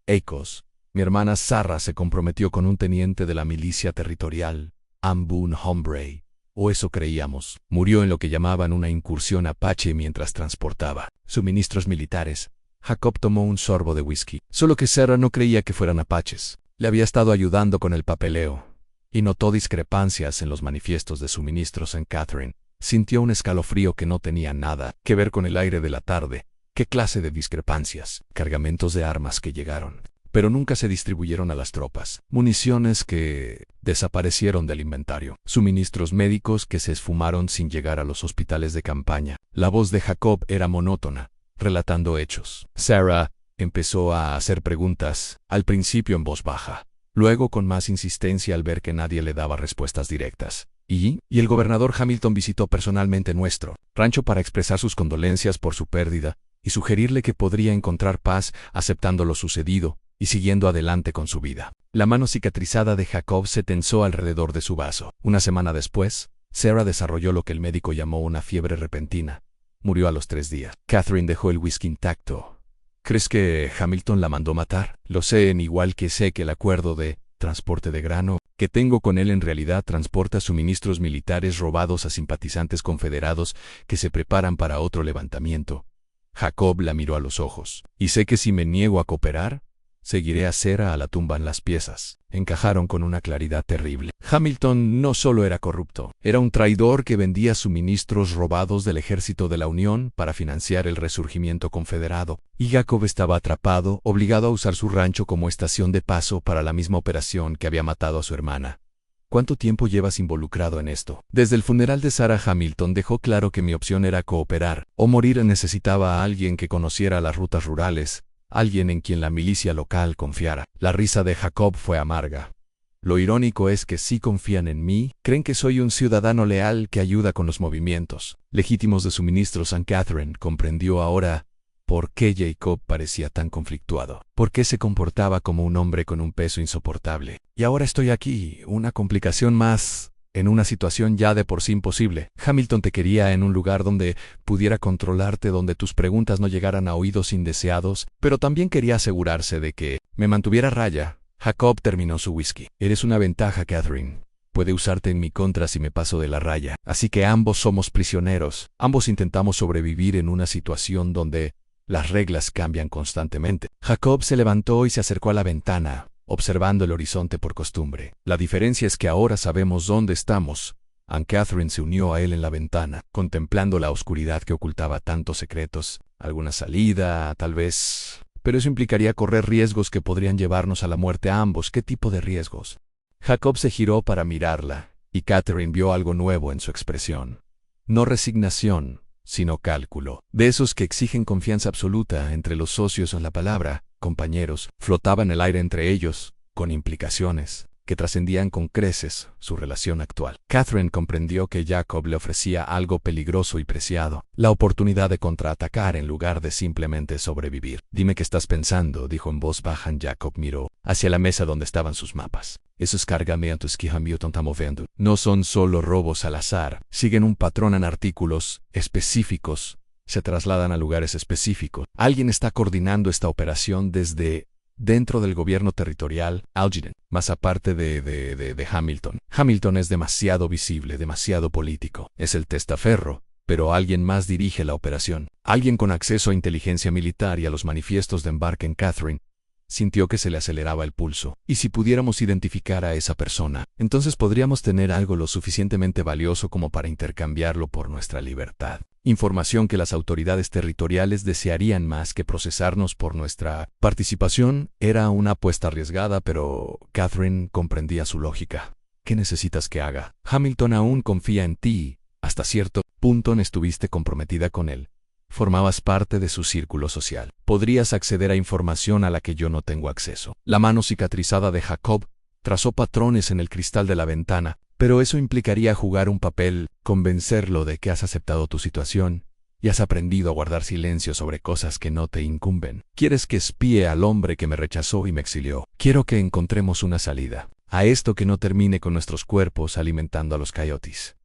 ecos. Mi hermana Sarah se comprometió con un teniente de la milicia territorial, Boone Hombre, o eso creíamos. Murió en lo que llamaban una incursión apache mientras transportaba suministros militares. Jacob tomó un sorbo de whisky. Solo que Sarah no creía que fueran apaches. Le había estado ayudando con el papeleo, y notó discrepancias en los manifiestos de suministros en Catherine. Sintió un escalofrío que no tenía nada que ver con el aire de la tarde. ¿Qué clase de discrepancias? Cargamentos de armas que llegaron, pero nunca se distribuyeron a las tropas. Municiones que desaparecieron del inventario. Suministros médicos que se esfumaron sin llegar a los hospitales de campaña. La voz de Jacob era monótona, relatando hechos. Sarah empezó a hacer preguntas, al principio en voz baja, luego con más insistencia al ver que nadie le daba respuestas directas. Y el gobernador Hamilton visitó personalmente nuestro rancho para expresar sus condolencias por su pérdida y sugerirle que podría encontrar paz aceptando lo sucedido y siguiendo adelante con su vida. La mano cicatrizada de Jacob se tensó alrededor de su vaso. Una semana después, Sarah desarrolló lo que el médico llamó una fiebre repentina. Murió a los 3 días. Catherine dejó el whisky intacto. ¿Crees que Hamilton la mandó matar? Lo sé, igual que sé que el acuerdo de transporte de grano que tengo con él en realidad transporta suministros militares robados a simpatizantes confederados que se preparan para otro levantamiento. Jacob la miró a los ojos. Y sé que si me niego a cooperar, seguiré a Sarah a la tumba en las piezas. Encajaron con una claridad terrible. Hamilton no solo era corrupto, era un traidor que vendía suministros robados del ejército de la Unión para financiar el resurgimiento confederado. Y Jacob estaba atrapado, obligado a usar su rancho como estación de paso para la misma operación que había matado a su hermana. ¿Cuánto tiempo llevas involucrado en esto? Desde el funeral de Sarah, Hamilton dejó claro que mi opción era cooperar o morir. Necesitaba a alguien que conociera las rutas rurales, alguien en quien la milicia local confiara. La risa de Jacob fue amarga. Lo irónico es que sí confían en mí, creen que soy un ciudadano leal que ayuda con los movimientos legítimos de suministros. Catherine comprendió ahora por qué Jacob parecía tan conflictuado, por qué se comportaba como un hombre con un peso insoportable. Y ahora estoy aquí, una complicación más, en una situación ya de por sí imposible. Hamilton te quería en un lugar donde pudiera controlarte, donde tus preguntas no llegaran a oídos indeseados, pero también quería asegurarse de que me mantuviera a raya. Jacob terminó su whisky. Eres una ventaja, Catherine. Puede usarte en mi contra si me paso de la raya. Así que ambos somos prisioneros. Ambos intentamos sobrevivir en una situación donde las reglas cambian constantemente. Jacob se levantó y se acercó a la ventana, observando el horizonte por costumbre. La diferencia es que ahora sabemos dónde estamos. Catherine se unió a él en la ventana, contemplando la oscuridad que ocultaba tantos secretos. Alguna salida, tal vez, pero eso implicaría correr riesgos que podrían llevarnos a la muerte a ambos. ¿Qué tipo de riesgos? Jacob se giró para mirarla, y Catherine vio algo nuevo en su expresión. No resignación, sino cálculo. De esos que exigen confianza absoluta entre los socios en la palabra, compañeros, flotaba en el aire entre ellos, con implicaciones que trascendían con creces su relación actual. Catherine comprendió que Jacob le ofrecía algo peligroso y preciado, la oportunidad de contraatacar en lugar de simplemente sobrevivir. Dime qué estás pensando, dijo en voz baja. Jacob miró hacia la mesa donde estaban sus mapas. Esos cargamentos que Hamilton está moviendo no son solo robos al azar, siguen un patrón en artículos específicos, se trasladan a lugares específicos. Alguien está coordinando esta operación desde dentro del gobierno territorial, Algernon, más aparte de Hamilton. Hamilton es demasiado visible, demasiado político. Es el testaferro, pero alguien más dirige la operación. Alguien con acceso a inteligencia militar y a los manifiestos de embarque. En Catherine sintió que se le aceleraba el pulso. Y si pudiéramos identificar a esa persona, entonces podríamos tener algo lo suficientemente valioso como para intercambiarlo por nuestra libertad. Información que las autoridades territoriales desearían más que procesarnos por nuestra participación. Era una apuesta arriesgada, pero Catherine comprendía su lógica. ¿Qué necesitas que haga? Hamilton aún confía en ti. Hasta cierto punto estuviste comprometida con él. Formabas parte de su círculo social. Podrías acceder a información a la que yo no tengo acceso. La mano cicatrizada de Jacob trazó patrones en el cristal de la ventana, pero eso implicaría jugar un papel, convencerlo de que has aceptado tu situación y has aprendido a guardar silencio sobre cosas que no te incumben. Quieres que espíe al hombre que me rechazó y me exilió. Quiero que encontremos una salida a esto, que no termine con nuestros cuerpos alimentando a los coyotes.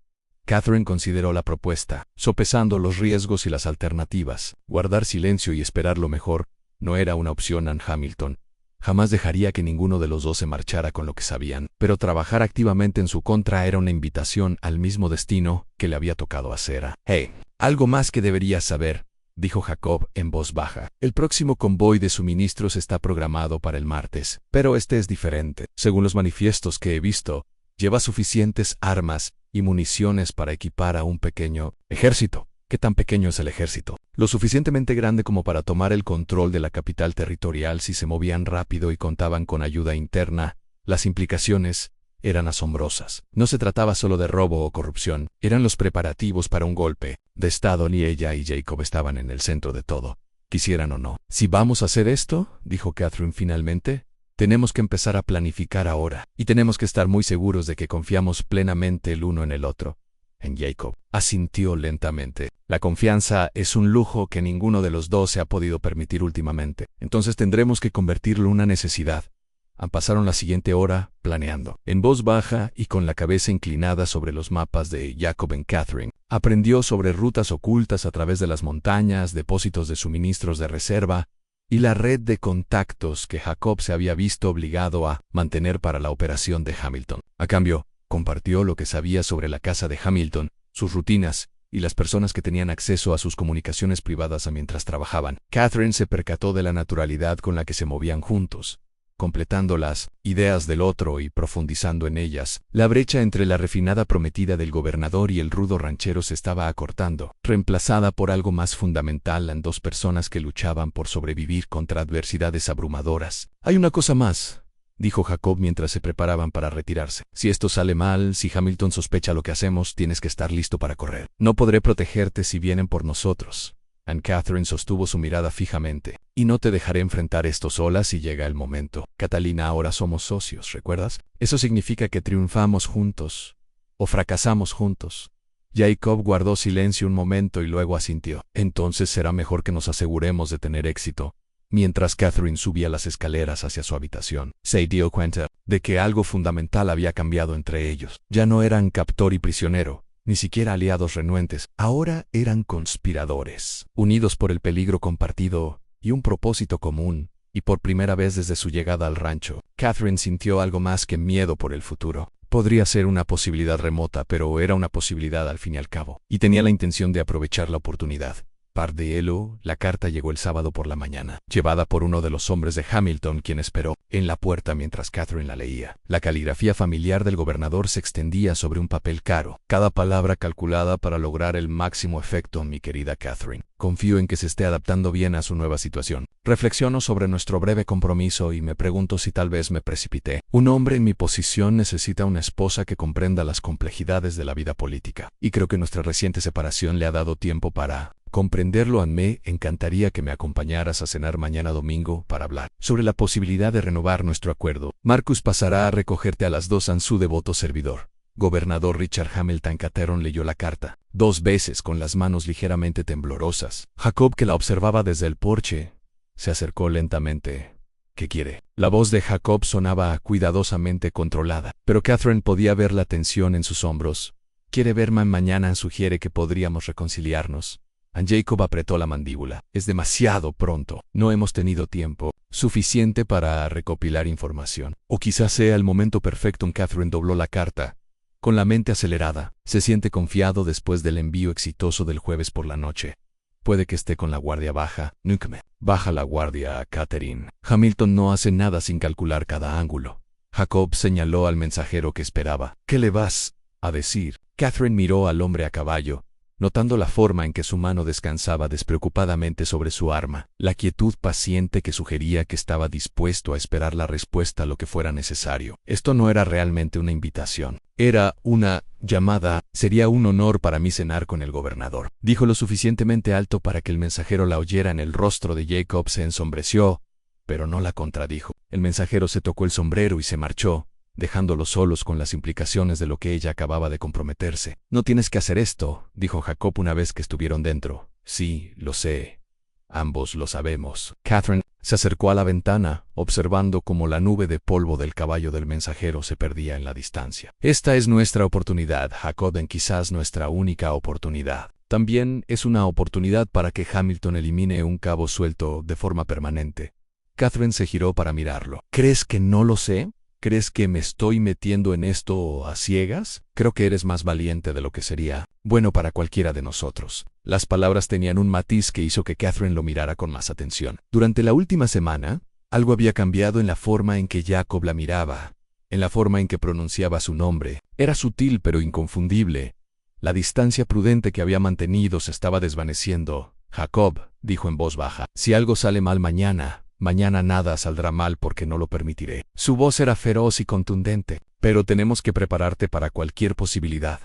Catherine consideró la propuesta, sopesando los riesgos y las alternativas. Guardar silencio y esperar lo mejor no era una opción en Hamilton. Jamás dejaría que ninguno de los dos se marchara con lo que sabían, pero trabajar activamente en su contra era una invitación al mismo destino que le había tocado hacer. Hey, algo más que deberías saber, dijo Jacob en voz baja. El próximo convoy de suministros está programado para el martes, pero este es diferente. Según los manifiestos que he visto, lleva suficientes armas y municiones para equipar a un pequeño ejército. ¿Qué tan pequeño es el ejército? Lo suficientemente grande como para tomar el control de la capital territorial si se movían rápido y contaban con ayuda interna. Las implicaciones eran asombrosas. No se trataba solo de robo o corrupción, eran los preparativos para un golpe de Estado. Ni ella y Jacob estaban en el centro de todo, quisieran o no. Si vamos a hacer esto, dijo Catherine finalmente, tenemos que empezar a planificar ahora, y tenemos que estar muy seguros de que confiamos plenamente el uno en el otro. En Jacob asintió lentamente. La confianza es un lujo que ninguno de los dos se ha podido permitir últimamente. Entonces tendremos que convertirlo en una necesidad. Pasaron la siguiente hora planeando. En voz baja y con la cabeza inclinada sobre los mapas de Jacob en Catherine, aprendió sobre rutas ocultas a través de las montañas, depósitos de suministros de reserva y la red de contactos que Jacob se había visto obligado a mantener para la operación de Hamilton. A cambio, compartió lo que sabía sobre la casa de Hamilton, sus rutinas y las personas que tenían acceso a sus comunicaciones privadas mientras trabajaban. Catherine se percató de la naturalidad con la que se movían juntos, completando las ideas del otro y profundizando en ellas. La brecha entre la refinada prometida del gobernador y el rudo ranchero se estaba acortando, reemplazada por algo más fundamental en dos personas que luchaban por sobrevivir contra adversidades abrumadoras. Hay una cosa más, dijo Jacob mientras se preparaban para retirarse. Si esto sale mal, si Hamilton sospecha lo que hacemos, tienes que estar listo para correr. No podré protegerte si vienen por nosotros. Anne Catherine sostuvo su mirada fijamente. Y no te dejaré enfrentar esto sola si llega el momento. Catalina, ahora somos socios, ¿recuerdas? Eso significa que triunfamos juntos. O fracasamos juntos. Jacob guardó silencio un momento y luego asintió. Entonces será mejor que nos aseguremos de tener éxito. Mientras Catherine subía las escaleras hacia su habitación, se dio cuenta de que algo fundamental había cambiado entre ellos. Ya no eran captor y prisionero, ni siquiera aliados renuentes. Ahora eran conspiradores, unidos por el peligro compartido y un propósito común, y por primera vez desde su llegada al rancho, Catherine sintió algo más que miedo por el futuro. Podría ser una posibilidad remota, pero era una posibilidad al fin y al cabo, y tenía la intención de aprovechar la oportunidad. Par de hielo, la carta llegó el sábado por la mañana, llevada por uno de los hombres de Hamilton, quien esperó en la puerta mientras Catherine la leía. La caligrafía familiar del gobernador se extendía sobre un papel caro, cada palabra calculada para lograr el máximo efecto, mi querida Catherine. Confío en que se esté adaptando bien a su nueva situación. Reflexiono sobre nuestro breve compromiso y me pregunto si tal vez me precipité. Un hombre en mi posición necesita una esposa que comprenda las complejidades de la vida política, y creo que nuestra reciente separación le ha dado tiempo para comprenderlo. Me encantaría que me acompañaras a cenar mañana domingo para hablar sobre la posibilidad de renovar nuestro acuerdo. Marcus pasará a recogerte a las 2 en su devoto servidor. Gobernador Richard Hamilton. Catherine leyó la carta 2 veces con las manos ligeramente temblorosas. Jacob, que la observaba desde el porche, se acercó lentamente. ¿Qué quiere? La voz de Jacob sonaba cuidadosamente controlada, pero Catherine podía ver la tensión en sus hombros. Quiere verme mañana. Sugiere que podríamos reconciliarnos. Jacob apretó la mandíbula. Es demasiado pronto. No hemos tenido tiempo suficiente para recopilar información. O quizás sea el momento perfecto. Catherine dobló la carta, con la mente acelerada. Se siente confiado después del envío exitoso del jueves por la noche. Puede que esté con la guardia baja. Nunca baja la guardia, Catherine. Hamilton no hace nada sin calcular cada ángulo. Jacob señaló al mensajero que esperaba. ¿Qué le vas a decir? Catherine miró al hombre a caballo, notando la forma en que su mano descansaba despreocupadamente sobre su arma, la quietud paciente que sugería que estaba dispuesto a esperar la respuesta a lo que fuera necesario. Esto no era realmente una invitación. Era una llamada. Sería un honor para mí cenar con el gobernador. Dijo lo suficientemente alto para que el mensajero la oyera. En el rostro de Jacob se ensombreció, pero no la contradijo. El mensajero se tocó el sombrero y se marchó, dejándolos solos con las implicaciones de lo que ella acababa de comprometerse. No tienes que hacer esto, dijo Jacob una vez que estuvieron dentro. Sí, lo sé. Ambos lo sabemos. Catherine se acercó a la ventana, observando cómo la nube de polvo del caballo del mensajero se perdía en la distancia. Esta es nuestra oportunidad, Jacob, quizás nuestra única oportunidad. También es una oportunidad para que Hamilton elimine un cabo suelto de forma permanente. Catherine se giró para mirarlo. ¿Crees que no lo sé? ¿Crees que me estoy metiendo en esto a ciegas? Creo que eres más valiente de lo que sería bueno para cualquiera de nosotros. Las palabras tenían un matiz que hizo que Catherine lo mirara con más atención. Durante la última semana, algo había cambiado en la forma en que Jacob la miraba, en la forma en que pronunciaba su nombre. Era sutil pero inconfundible. La distancia prudente que había mantenido se estaba desvaneciendo. Jacob, dijo en voz baja, si algo sale mal mañana nada saldrá mal porque no lo permitiré. Su voz era feroz y contundente. Pero tenemos que prepararte para cualquier posibilidad.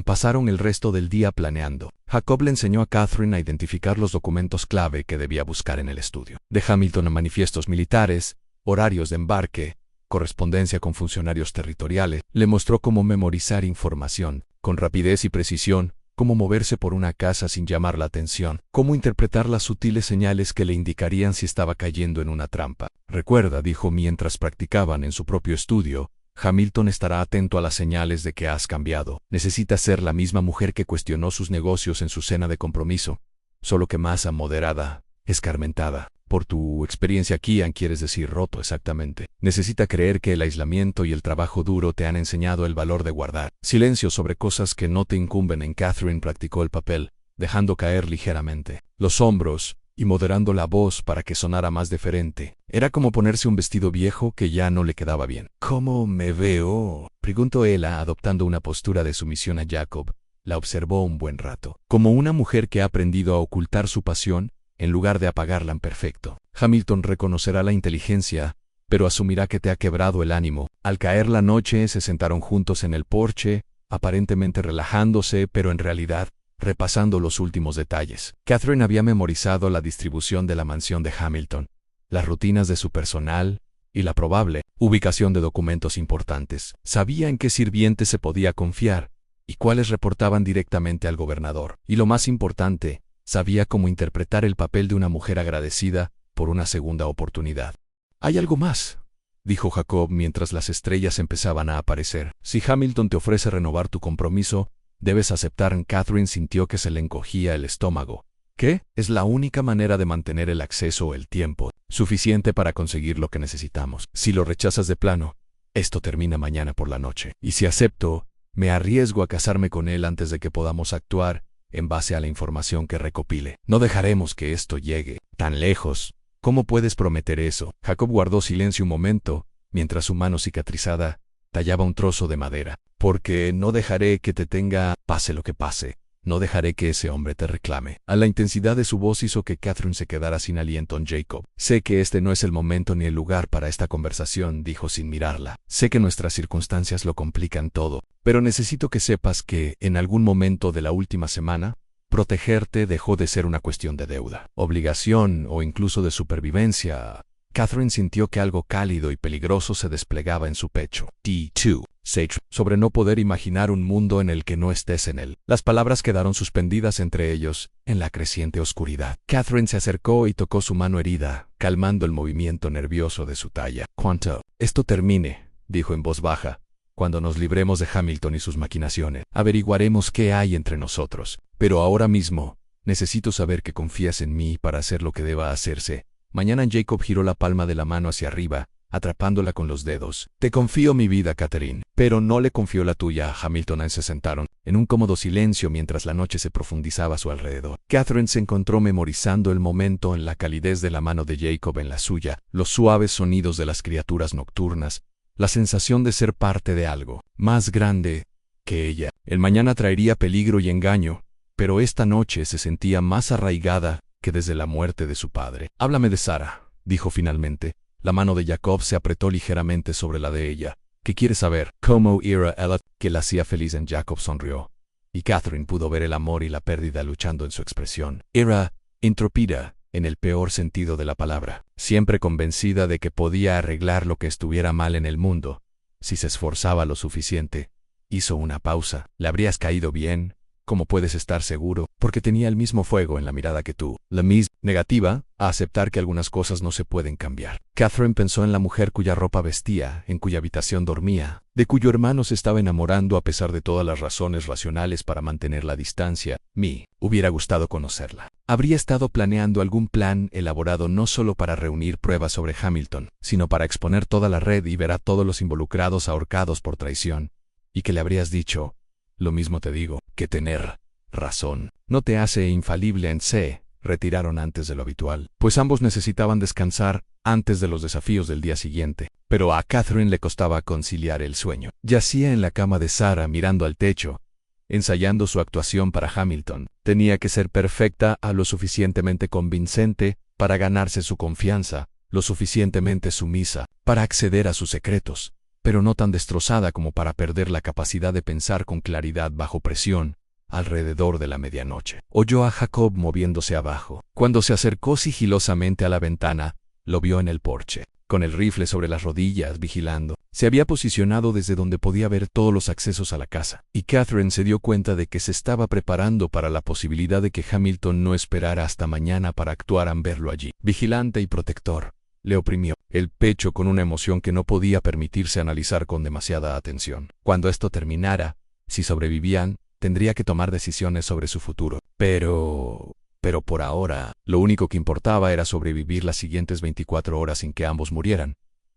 Pasaron el resto del día planeando. Jacob le enseñó a Catherine a identificar los documentos clave que debía buscar en el estudio. De Hamilton a manifiestos militares, horarios de embarque, correspondencia con funcionarios territoriales, le mostró cómo memorizar información, con rapidez y precisión, cómo moverse por una casa sin llamar la atención, cómo interpretar las sutiles señales que le indicarían si estaba cayendo en una trampa. Recuerda, dijo mientras practicaban en su propio estudio, Hamilton estará atento a las señales de que has cambiado. Necesitas ser la misma mujer que cuestionó sus negocios en su cena de compromiso, solo que más amoderada, escarmentada. Por tu experiencia aquí, quieres decir roto exactamente. Necesita creer que el aislamiento y el trabajo duro te han enseñado el valor de guardar silencio sobre cosas que no te incumben. En Catherine practicó el papel, dejando caer ligeramente los hombros y moderando la voz para que sonara más deferente. Era como ponerse un vestido viejo que ya no le quedaba bien. ¿Cómo me veo?, preguntó ella, adoptando una postura de sumisión a Jacob. La observó un buen rato, como una mujer que ha aprendido a ocultar su pasión en lugar de apagarla en perfecto. Hamilton reconocerá la inteligencia, pero asumirá que te ha quebrado el ánimo. Al caer la noche, se sentaron juntos en el porche, aparentemente relajándose, pero en realidad repasando los últimos detalles. Catherine había memorizado la distribución de la mansión de Hamilton, las rutinas de su personal y la probable ubicación de documentos importantes. Sabía en qué sirvientes se podía confiar y cuáles reportaban directamente al gobernador. Y lo más importante, sabía cómo interpretar el papel de una mujer agradecida por una segunda oportunidad. «Hay algo más», dijo Jacob mientras las estrellas empezaban a aparecer. «Si Hamilton te ofrece renovar tu compromiso, debes aceptar». Catherine sintió que se le encogía el estómago. «¿Qué? Es la única manera de mantener el acceso o el tiempo suficiente para conseguir lo que necesitamos. Si lo rechazas de plano, esto termina mañana por la noche. Y si acepto, me arriesgo a casarme con él antes de que podamos actuar en base a la información que recopile. No dejaremos que esto llegue tan lejos. ¿Cómo puedes prometer eso?». Jacob guardó silencio un momento, mientras su mano cicatrizada tallaba un trozo de madera. «Porque no dejaré que te tenga, pase lo que pase. No dejaré que ese hombre te reclame». A la intensidad de su voz hizo que Catherine se quedara sin aliento. «Jacob, sé que este no es el momento ni el lugar para esta conversación», dijo sin mirarla. «Sé que nuestras circunstancias lo complican todo, pero necesito que sepas que, en algún momento de la última semana, protegerte dejó de ser una cuestión de deuda, obligación o incluso de supervivencia». Catherine sintió que algo cálido y peligroso se desplegaba en su pecho. «T2, Sage, sobre no poder imaginar un mundo en el que no estés en él». Las palabras quedaron suspendidas entre ellos, en la creciente oscuridad. Catherine se acercó y tocó su mano herida, calmando el movimiento nervioso de su talla. «Cuanto esto termine», dijo en voz baja, «cuando nos libremos de Hamilton y sus maquinaciones, averiguaremos qué hay entre nosotros. Pero ahora mismo, necesito saber que confías en mí para hacer lo que deba hacerse». Mañana Jacob giró la palma de la mano hacia arriba, atrapándola con los dedos. «Te confío mi vida, Catherine, pero no le confío la tuya». Hamilton se sentaron en un cómodo silencio mientras la noche se profundizaba a su alrededor. Catherine se encontró memorizando el momento en la calidez de la mano de Jacob en la suya, los suaves sonidos de las criaturas nocturnas, la sensación de ser parte de algo más grande que ella. El mañana traería peligro y engaño, pero esta noche se sentía más arraigada que desde la muerte de su padre. «Háblame de Sara», dijo finalmente. La mano de Jacob se apretó ligeramente sobre la de ella. «¿Qué quieres saber?». «¿Cómo era ella?». Que la hacía feliz. Jacob sonrió, y Catherine pudo ver el amor y la pérdida luchando en su expresión. Era intrépida, en el peor sentido de la palabra, siempre convencida de que podía arreglar lo que estuviera mal en el mundo, si se esforzaba lo suficiente. Hizo una pausa. «¿Le habrías caído bien? ¿Cómo puedes estar seguro?». «Porque tenía el mismo fuego en la mirada que tú». La misma negativa a aceptar que algunas cosas no se pueden cambiar. Catherine pensó en la mujer cuya ropa vestía, en cuya habitación dormía, de cuyo hermano se estaba enamorando a pesar de todas las razones racionales para mantener la distancia. «Me hubiera gustado conocerla». Habría estado planeando algún plan elaborado no solo para reunir pruebas sobre Hamilton, sino para exponer toda la red y ver a todos los involucrados ahorcados por traición. Y que le habrías dicho, lo mismo te digo, que tener razón no te hace infalible en C. Retiraron antes de lo habitual, pues ambos necesitaban descansar antes de los desafíos del día siguiente. Pero a Catherine le costaba conciliar el sueño. Yacía en la cama de Sarah mirando al techo, ensayando su actuación para Hamilton. Tenía que ser perfecta, a lo suficientemente convincente para ganarse su confianza, lo suficientemente sumisa para acceder a sus secretos, pero no tan destrozada como para perder la capacidad de pensar con claridad bajo presión. Alrededor de la medianoche, oyó a Jacob moviéndose abajo. Cuando se acercó sigilosamente a la ventana, lo vio en el porche, con el rifle sobre las rodillas, vigilando. Se había posicionado desde donde podía ver todos los accesos a la casa, y Catherine se dio cuenta de que se estaba preparando para la posibilidad de que Hamilton no esperara hasta mañana para actuar al verlo allí. Vigilante y protector, le oprimió el pecho con una emoción que no podía permitirse analizar con demasiada atención. Cuando esto terminara, si sobrevivían, tendría que tomar decisiones sobre su futuro. Pero por ahora, lo único que importaba era sobrevivir las siguientes 24 horas sin que ambos murieran.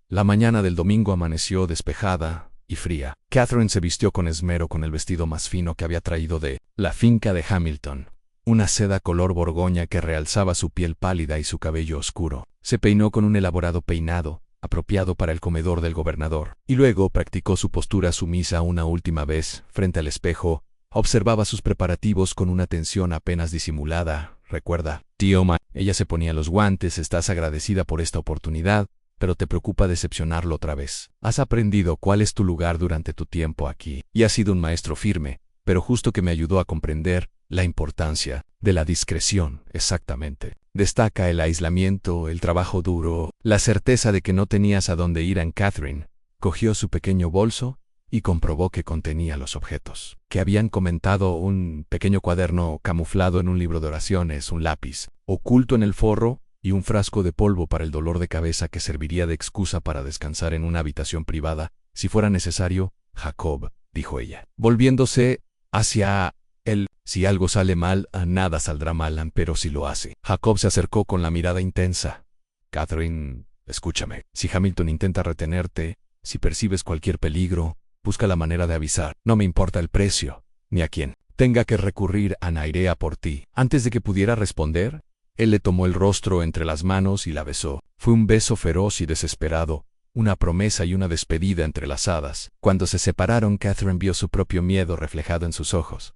La mañana del domingo amaneció despejada y fría. Catherine se vistió con esmero con el vestido más fino que había traído de la finca de Hamilton, una seda color borgoña que realzaba su piel pálida y su cabello oscuro. Se peinó con un elaborado peinado, apropiado para el comedor del gobernador, y luego practicó su postura sumisa una última vez frente al espejo. Observaba sus preparativos con una atención apenas disimulada. Recuerda, tío Ma, ella se ponía los guantes. Estás agradecida por esta oportunidad, pero te preocupa decepcionarlo otra vez. Has aprendido cuál es tu lugar durante tu tiempo aquí, y has sido un maestro firme, pero justo que me ayudó a comprender la importancia de la discreción. Exactamente. Destaca el aislamiento, el trabajo duro, la certeza de que no tenías a dónde ir. En Catherine cogió su pequeño bolso y comprobó que contenía los objetos que habían comentado: un pequeño cuaderno camuflado en un libro de oraciones, un lápiz oculto en el forro y un frasco de polvo para el dolor de cabeza que serviría de excusa para descansar en una habitación privada, si fuera necesario. Jacob, dijo ella, volviéndose hacia él, si algo sale mal, nada saldrá mal, pero si lo hace. Jacob se acercó con la mirada intensa. Catherine, escúchame. Si Hamilton intenta retenerte, si percibes cualquier peligro, busca la manera de avisar. No me importa el precio, ni a quién tenga que recurrir. Ana iré por ti. Antes de que pudiera responder, él le tomó el rostro entre las manos y la besó. Fue un beso feroz y desesperado, una promesa y una despedida entrelazadas. Cuando se separaron, Catherine vio su propio miedo reflejado en sus ojos.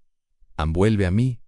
«Vuelve a mí»,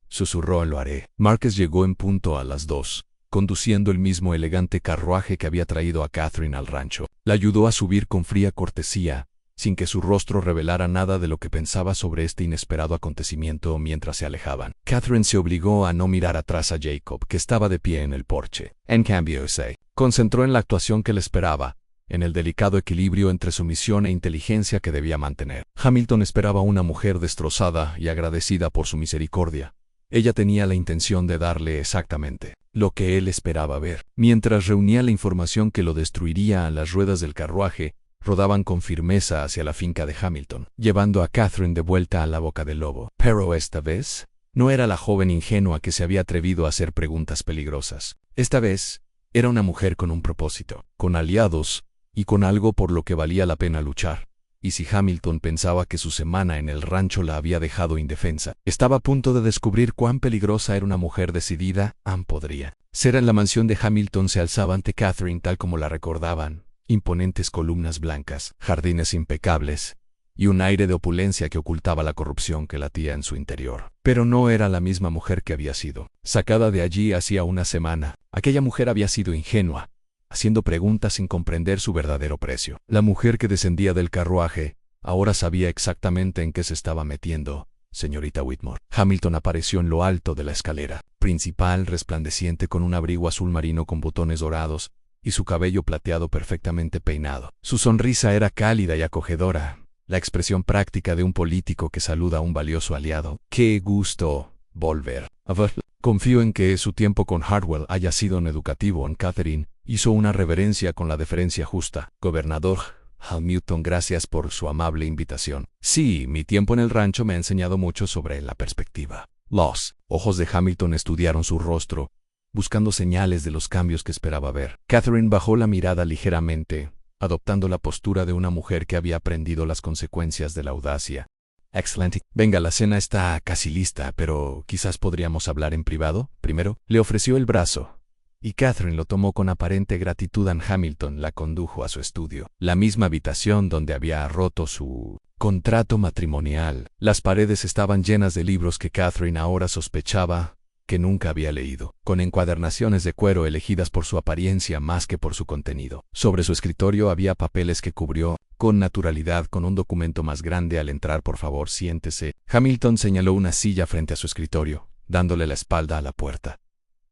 susurró. «Lo haré». Marcus llegó en punto a las 2, conduciendo el mismo elegante carruaje que había traído a Catherine al rancho. La ayudó a subir con fría cortesía, sin que su rostro revelara nada de lo que pensaba sobre este inesperado acontecimiento. Mientras se alejaban, Catherine se obligó a no mirar atrás a Jacob, que estaba de pie en el porche. En cambio, se concentró en la actuación que le esperaba, en el delicado equilibrio entre sumisión e inteligencia que debía mantener. Hamilton esperaba una mujer destrozada y agradecida por su misericordia. Ella tenía la intención de darle exactamente lo que él esperaba ver. Mientras reunía la información que lo destruiría, las ruedas del carruaje rodaban con firmeza hacia la finca de Hamilton, llevando a Catherine de vuelta a la boca del lobo. Pero esta vez no era la joven ingenua que se había atrevido a hacer preguntas peligrosas. Esta vez era una mujer con un propósito, con aliados y con algo por lo que valía la pena luchar. Y si Hamilton pensaba que su semana en el rancho la había dejado indefensa, estaba a punto de descubrir cuán peligrosa era una mujer decidida. Podría ser. En la mansión de Hamilton se alzaba ante Catherine tal como la recordaban: imponentes columnas blancas, jardines impecables y un aire de opulencia que ocultaba la corrupción que latía en su interior. Pero no era la misma mujer que había sido sacada de allí hacía una semana. Aquella mujer había sido ingenua, haciendo preguntas sin comprender su verdadero precio. La mujer que descendía del carruaje ahora sabía exactamente en qué se estaba metiendo. Señorita Whitmore. Hamilton apareció en lo alto de la escalera principal, resplandeciente, con un abrigo azul marino con botones dorados y su cabello plateado perfectamente peinado. Su sonrisa era cálida y acogedora, la expresión práctica de un político que saluda a un valioso aliado. «Qué gusto volver a verla. Confío en que su tiempo con Hartwell haya sido educativo». Catherine hizo una reverencia con la deferencia justa. «Gobernador Hamilton, gracias por su amable invitación. Sí, mi tiempo en el rancho me ha enseñado mucho sobre la perspectiva, los Ojos de Hamilton estudiaron su rostro, buscando señales de los cambios que esperaba ver. Catherine bajó la mirada ligeramente, adoptando la postura de una mujer que había aprendido las consecuencias de la audacia. Excelente. Venga, la cena está casi lista, pero quizás podríamos hablar en privado, primero. Le ofreció el brazo, y Catherine lo tomó con aparente gratitud. Hamilton la condujo a su estudio, la misma habitación donde había roto su contrato matrimonial. Las paredes estaban llenas de libros que Catherine ahora sospechaba que nunca había leído, con encuadernaciones de cuero elegidas por su apariencia más que por su contenido. Sobre su escritorio había papeles que cubrió con naturalidad con un documento más grande. Al entrar, por favor, siéntese. Hamilton señaló una silla frente a su escritorio, dándole la espalda a la puerta.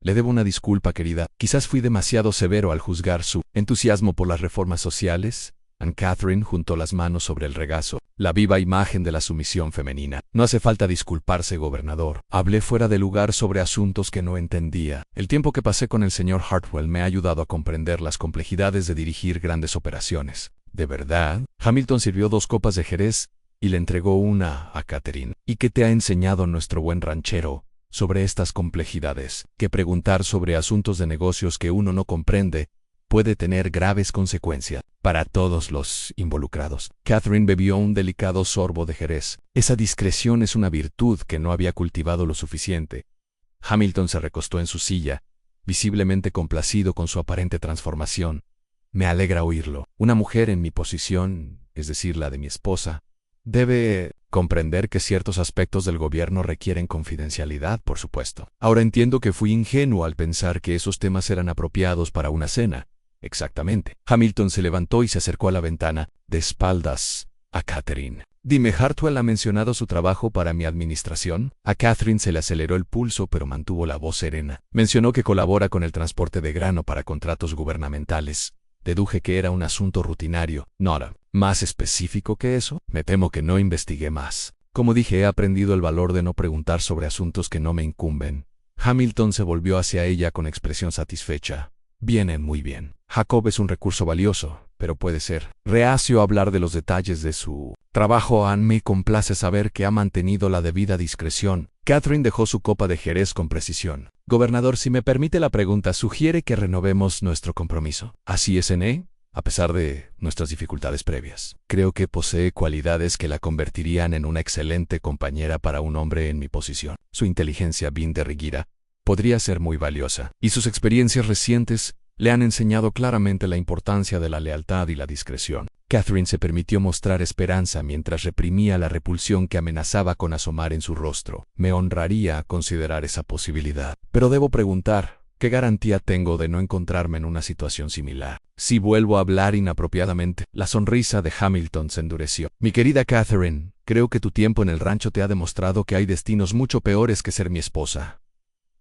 Le debo una disculpa, querida. Quizás fui demasiado severo al juzgar su entusiasmo por las reformas sociales. Catherine juntó las manos sobre el regazo, la viva imagen de la sumisión femenina. No hace falta disculparse, gobernador. Hablé fuera de lugar sobre asuntos que no entendía. El tiempo que pasé con el señor Hartwell me ha ayudado a comprender las complejidades de dirigir grandes operaciones. ¿De verdad? Hamilton sirvió 2 copas de Jerez y le entregó una a Catherine. ¿Y qué te ha enseñado nuestro buen ranchero sobre estas complejidades? Que preguntar sobre asuntos de negocios que uno no comprende puede tener graves consecuencias para todos los involucrados. Catherine bebió un delicado sorbo de Jerez. Esa discreción es una virtud que no había cultivado lo suficiente. Hamilton se recostó en su silla, visiblemente complacido con su aparente transformación. Me alegra oírlo. Una mujer en mi posición, es decir, la de mi esposa, debe comprender que ciertos aspectos del gobierno requieren confidencialidad, por supuesto. Ahora entiendo que fui ingenuo al pensar que esos temas eran apropiados para una cena. Exactamente. Hamilton se levantó y se acercó a la ventana, de espaldas a Catherine. Dime, ¿Hartwell ha mencionado su trabajo para mi administración? A Catherine se le aceleró el pulso, pero mantuvo la voz serena. Mencionó que colabora con el transporte de grano para contratos gubernamentales. Deduje que era un asunto rutinario. Nora, ¿más específico que eso? Me temo que no investigué más. Como dije, he aprendido el valor de no preguntar sobre asuntos que no me incumben. Hamilton se volvió hacia ella con expresión satisfecha. Viene muy bien. Jacob es un recurso valioso, pero puede ser reacio a hablar de los detalles de su trabajo. Me complace saber que ha mantenido la debida discreción. Catherine dejó su copa de Jerez con precisión. Gobernador, si me permite la pregunta, ¿sugiere que renovemos nuestro compromiso? Así es, a pesar de nuestras dificultades previas. Creo que posee cualidades que la convertirían en una excelente compañera para un hombre en mi posición. Su inteligencia bien de Rigira podría ser muy valiosa, y sus experiencias recientes le han enseñado claramente la importancia de la lealtad y la discreción. Catherine se permitió mostrar esperanza mientras reprimía la repulsión que amenazaba con asomar en su rostro. Me honraría considerar esa posibilidad. Pero debo preguntar, ¿qué garantía tengo de no encontrarme en una situación similar? Si vuelvo a hablar inapropiadamente. La sonrisa de Hamilton se endureció. Mi querida Catherine, creo que tu tiempo en el rancho te ha demostrado que hay destinos mucho peores que ser mi esposa.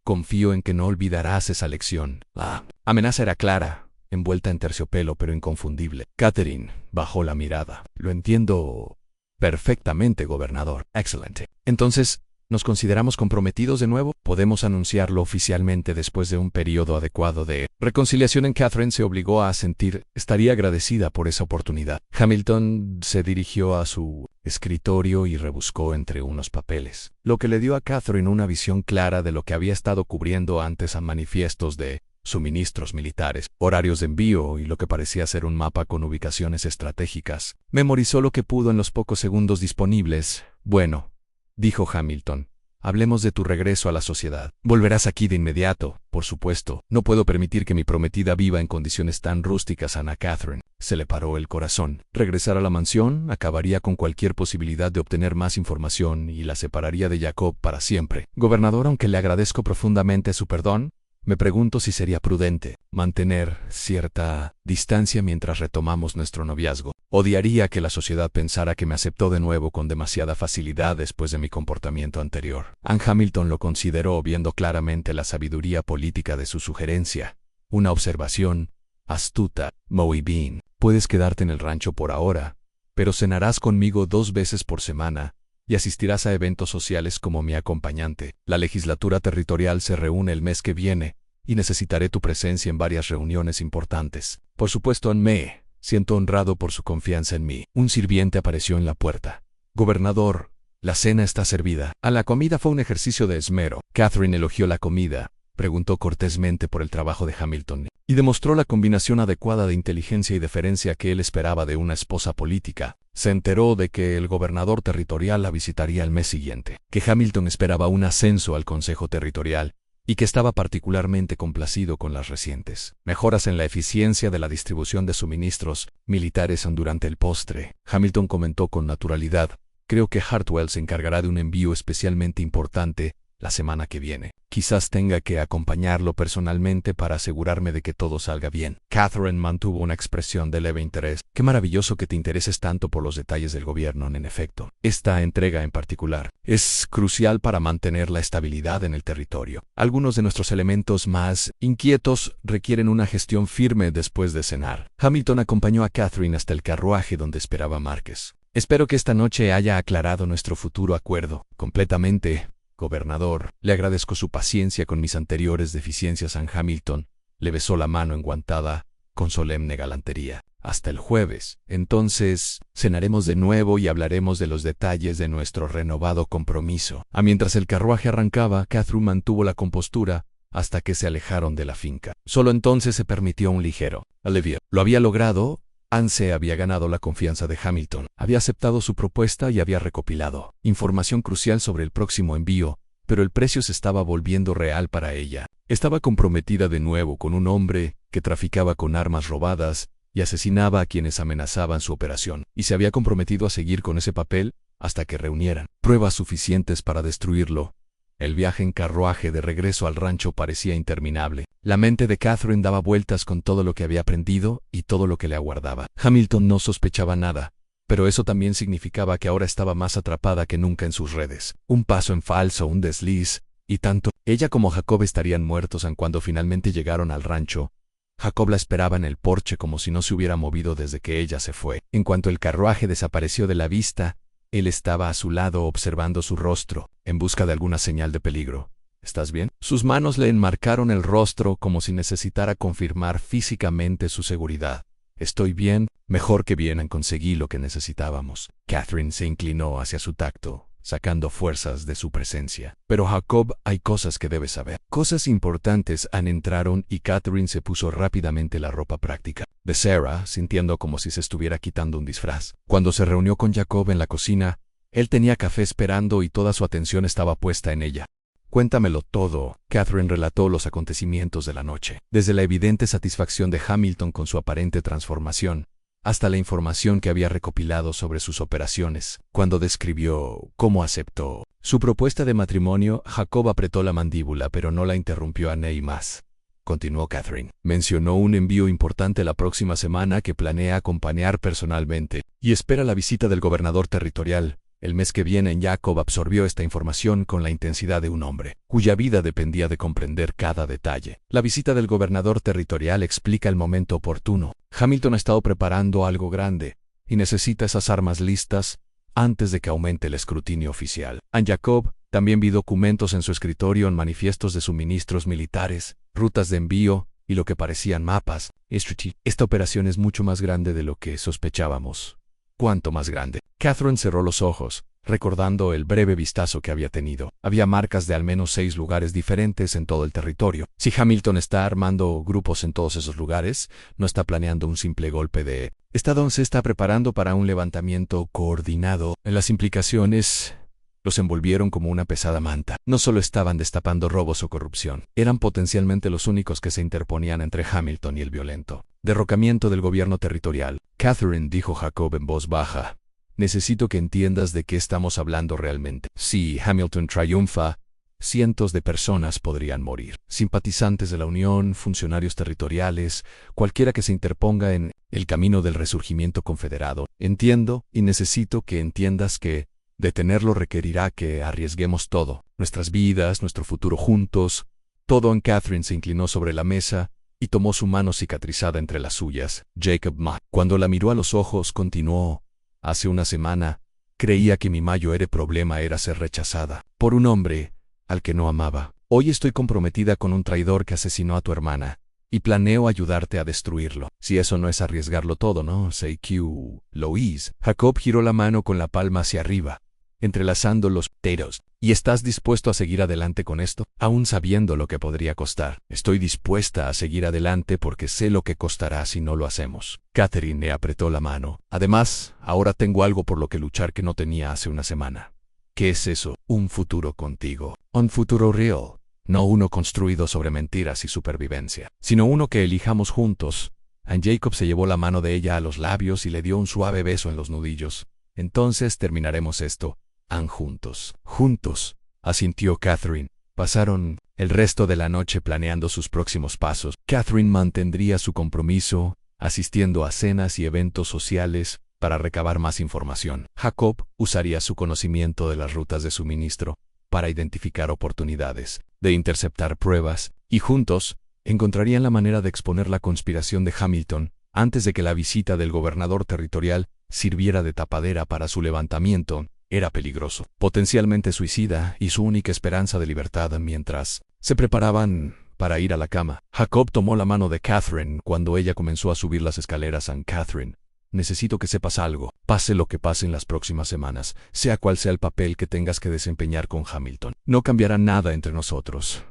Confío en que no olvidarás esa lección. La amenaza era clara, envuelta en terciopelo pero inconfundible. Catherine bajó la mirada. Lo entiendo perfectamente, gobernador. Excelente. Entonces, ¿nos consideramos comprometidos de nuevo? Podemos anunciarlo oficialmente después de un periodo adecuado de reconciliación. Catherine se obligó a asentir. Estaría agradecida por esa oportunidad. Hamilton se dirigió a su escritorio y rebuscó entre unos papeles, lo que le dio a Catherine una visión clara de lo que había estado cubriendo antes a manifiestos de suministros militares, horarios de envío y lo que parecía ser un mapa con ubicaciones estratégicas. Memorizó lo que pudo en los pocos segundos disponibles. Bueno, dijo Hamilton, hablemos de tu regreso a la sociedad. Volverás aquí de inmediato, por supuesto. No puedo permitir que mi prometida viva en condiciones tan rústicas. Ana Catherine se le paró el corazón. Regresar a la mansión acabaría con cualquier posibilidad de obtener más información y la separaría de Jacob para siempre. Gobernador, aunque le agradezco profundamente su perdón, me pregunto si sería prudente mantener cierta distancia mientras retomamos nuestro noviazgo. Odiaría que la sociedad pensara que me aceptó de nuevo con demasiada facilidad después de mi comportamiento anterior. Hamilton lo consideró, viendo claramente la sabiduría política de su sugerencia. Una observación astuta. Muy bien. Puedes quedarte en el rancho por ahora, pero cenarás conmigo 2 veces por semana y asistirás a eventos sociales como mi acompañante. La legislatura territorial se reúne el mes que viene y necesitaré tu presencia en varias reuniones importantes. Por supuesto, me siento honrado por su confianza en mí. Un sirviente apareció en la puerta. Gobernador, La cena está servida. A la comida fue un ejercicio de esmero. Catherine elogió la comida, preguntó cortésmente por el trabajo de Hamilton, y demostró la combinación adecuada de inteligencia y deferencia que él esperaba de una esposa política. Se enteró de que el gobernador territorial la visitaría el mes siguiente, que Hamilton esperaba un ascenso al Consejo Territorial, y que estaba particularmente complacido con las recientes mejoras en la eficiencia de la distribución de suministros militares durante el postre. Hamilton comentó con naturalidad: creo que Hartwell se encargará de un envío especialmente importante la semana que viene. Quizás tenga que acompañarlo personalmente para asegurarme de que todo salga bien. Catherine mantuvo una expresión de leve interés. Qué maravilloso que te intereses tanto por los detalles del gobierno, en efecto. Esta entrega en particular es crucial para mantener la estabilidad en el territorio. Algunos de nuestros elementos más inquietos requieren una gestión firme después de cenar. Hamilton acompañó a Catherine hasta el carruaje donde esperaba Márquez. Espero que esta noche haya aclarado nuestro futuro acuerdo completamente, gobernador. Le agradezco su paciencia con mis anteriores deficiencias. Hamilton le besó la mano enguantada con solemne galantería. Hasta el jueves. Entonces, cenaremos de nuevo y hablaremos de los detalles de nuestro renovado compromiso. Mientras el carruaje arrancaba, Catherine mantuvo la compostura hasta que se alejaron de la finca. Solo entonces se permitió un ligero alivio. Lo había logrado. Anse había ganado la confianza de Hamilton, había aceptado su propuesta y había recopilado información crucial sobre el próximo envío, pero el precio se estaba volviendo real para ella. Estaba comprometida de nuevo con un hombre que traficaba con armas robadas y asesinaba a quienes amenazaban su operación, y se había comprometido a seguir con ese papel hasta que reunieran pruebas suficientes para destruirlo. El viaje en carruaje de regreso al rancho parecía interminable. La mente de Catherine daba vueltas con todo lo que había aprendido y todo lo que le aguardaba. Hamilton no sospechaba nada, pero eso también significaba que ahora estaba más atrapada que nunca en sus redes. Un paso en falso, un desliz, y tanto. Ella como Jacob estarían muertos cuando finalmente llegaron al rancho. Jacob la esperaba en el porche como si no se hubiera movido desde que ella se fue. En cuanto el carruaje desapareció de la vista, él estaba a su lado observando su rostro, en busca de alguna señal de peligro. ¿Estás bien? Sus manos le enmarcaron el rostro como si necesitara confirmar físicamente su seguridad. Estoy bien, mejor que bien, conseguí lo que necesitábamos. Catherine se inclinó hacia su tacto, sacando fuerzas de su presencia. Pero Jacob, hay cosas que debes saber. Cosas importantes. Entraron y Catherine se puso rápidamente la ropa práctica de Sarah, sintiendo como si se estuviera quitando un disfraz. Cuando se reunió con Jacob en la cocina, él tenía café esperando y toda su atención estaba puesta en ella. Cuéntamelo todo. Catherine relató los acontecimientos de la noche, desde la evidente satisfacción de Hamilton con su aparente transformación, hasta la información que había recopilado sobre sus operaciones. Cuando describió cómo aceptó su propuesta de matrimonio, Jacob apretó la mandíbula pero no la interrumpió a Ney más. Continuó Catherine. Mencionó un envío importante la próxima semana que planea acompañar personalmente, y espera la visita del gobernador territorial. El mes que viene. Jacob absorbió esta información con la intensidad de un hombre cuya vida dependía de comprender cada detalle. La visita del gobernador territorial explica el momento oportuno. Hamilton ha estado preparando algo grande y necesita esas armas listas antes de que aumente el escrutinio oficial. Jacob también vi documentos en su escritorio, en manifiestos de suministros militares, rutas de envío y lo que parecían mapas. Esta operación es mucho más grande de lo que sospechábamos. ¿Cuánto más grande? Catherine cerró los ojos, recordando el breve vistazo que había tenido. Había marcas de al menos 6 lugares diferentes en todo el territorio. Si Hamilton está armando grupos en todos esos lugares, no está planeando un simple golpe de Estado, se está preparando para un levantamiento coordinado. Las implicaciones los envolvieron como una pesada manta. No solo estaban destapando robos o corrupción, eran potencialmente los únicos que se interponían entre Hamilton y el violento derrocamiento del gobierno territorial. Catherine, dijo Jacob en voz baja, necesito que entiendas de qué estamos hablando realmente. Si Hamilton triunfa, cientos de personas podrían morir. Simpatizantes de la Unión, funcionarios territoriales, cualquiera que se interponga en el camino del resurgimiento confederado. Entiendo y necesito que entiendas que detenerlo requerirá que arriesguemos todo, nuestras vidas, nuestro futuro juntos, todo. Catherine se inclinó sobre la mesa y tomó su mano cicatrizada entre las suyas. Jacob cuando la miró a los ojos, continuó, hace una semana, creía que mi mayor problema era ser rechazada por un hombre al que no amaba. Hoy estoy comprometida con un traidor que asesinó a tu hermana, y planeo ayudarte a destruirlo. Si eso no es arriesgarlo todo, ¿no? Say Q. Louise. Jacob giró la mano con la palma hacia arriba, entrelazando los dedos. ¿Y estás dispuesto a seguir adelante con esto? Aún sabiendo lo que podría costar. Estoy dispuesta a seguir adelante porque sé lo que costará si no lo hacemos. Catherine le apretó la mano. Además, ahora tengo algo por lo que luchar que no tenía hace una semana. ¿Qué es eso? Un futuro contigo. Un futuro real. No uno construido sobre mentiras y supervivencia, sino uno que elijamos juntos. Anne Jacob se llevó la mano de ella a los labios y le dio un suave beso en los nudillos. Entonces terminaremos esto. Anne, juntos. Juntos, asintió Catherine. Pasaron el resto de la noche planeando sus próximos pasos. Catherine mantendría su compromiso, asistiendo a cenas y eventos sociales para recabar más información. Jacob usaría su conocimiento de las rutas de suministro para identificar oportunidades, de interceptar pruebas, y juntos encontrarían la manera de exponer la conspiración de Hamilton antes de que la visita del gobernador territorial sirviera de tapadera para su levantamiento. Era peligroso, potencialmente suicida y su única esperanza de libertad mientras se preparaban para ir a la cama. Jacob tomó la mano de Catherine cuando ella comenzó a subir las escaleras. Catherine, necesito que sepas algo, pase lo que pase en las próximas semanas, sea cual sea el papel que tengas que desempeñar con Hamilton. No cambiará nada entre nosotros.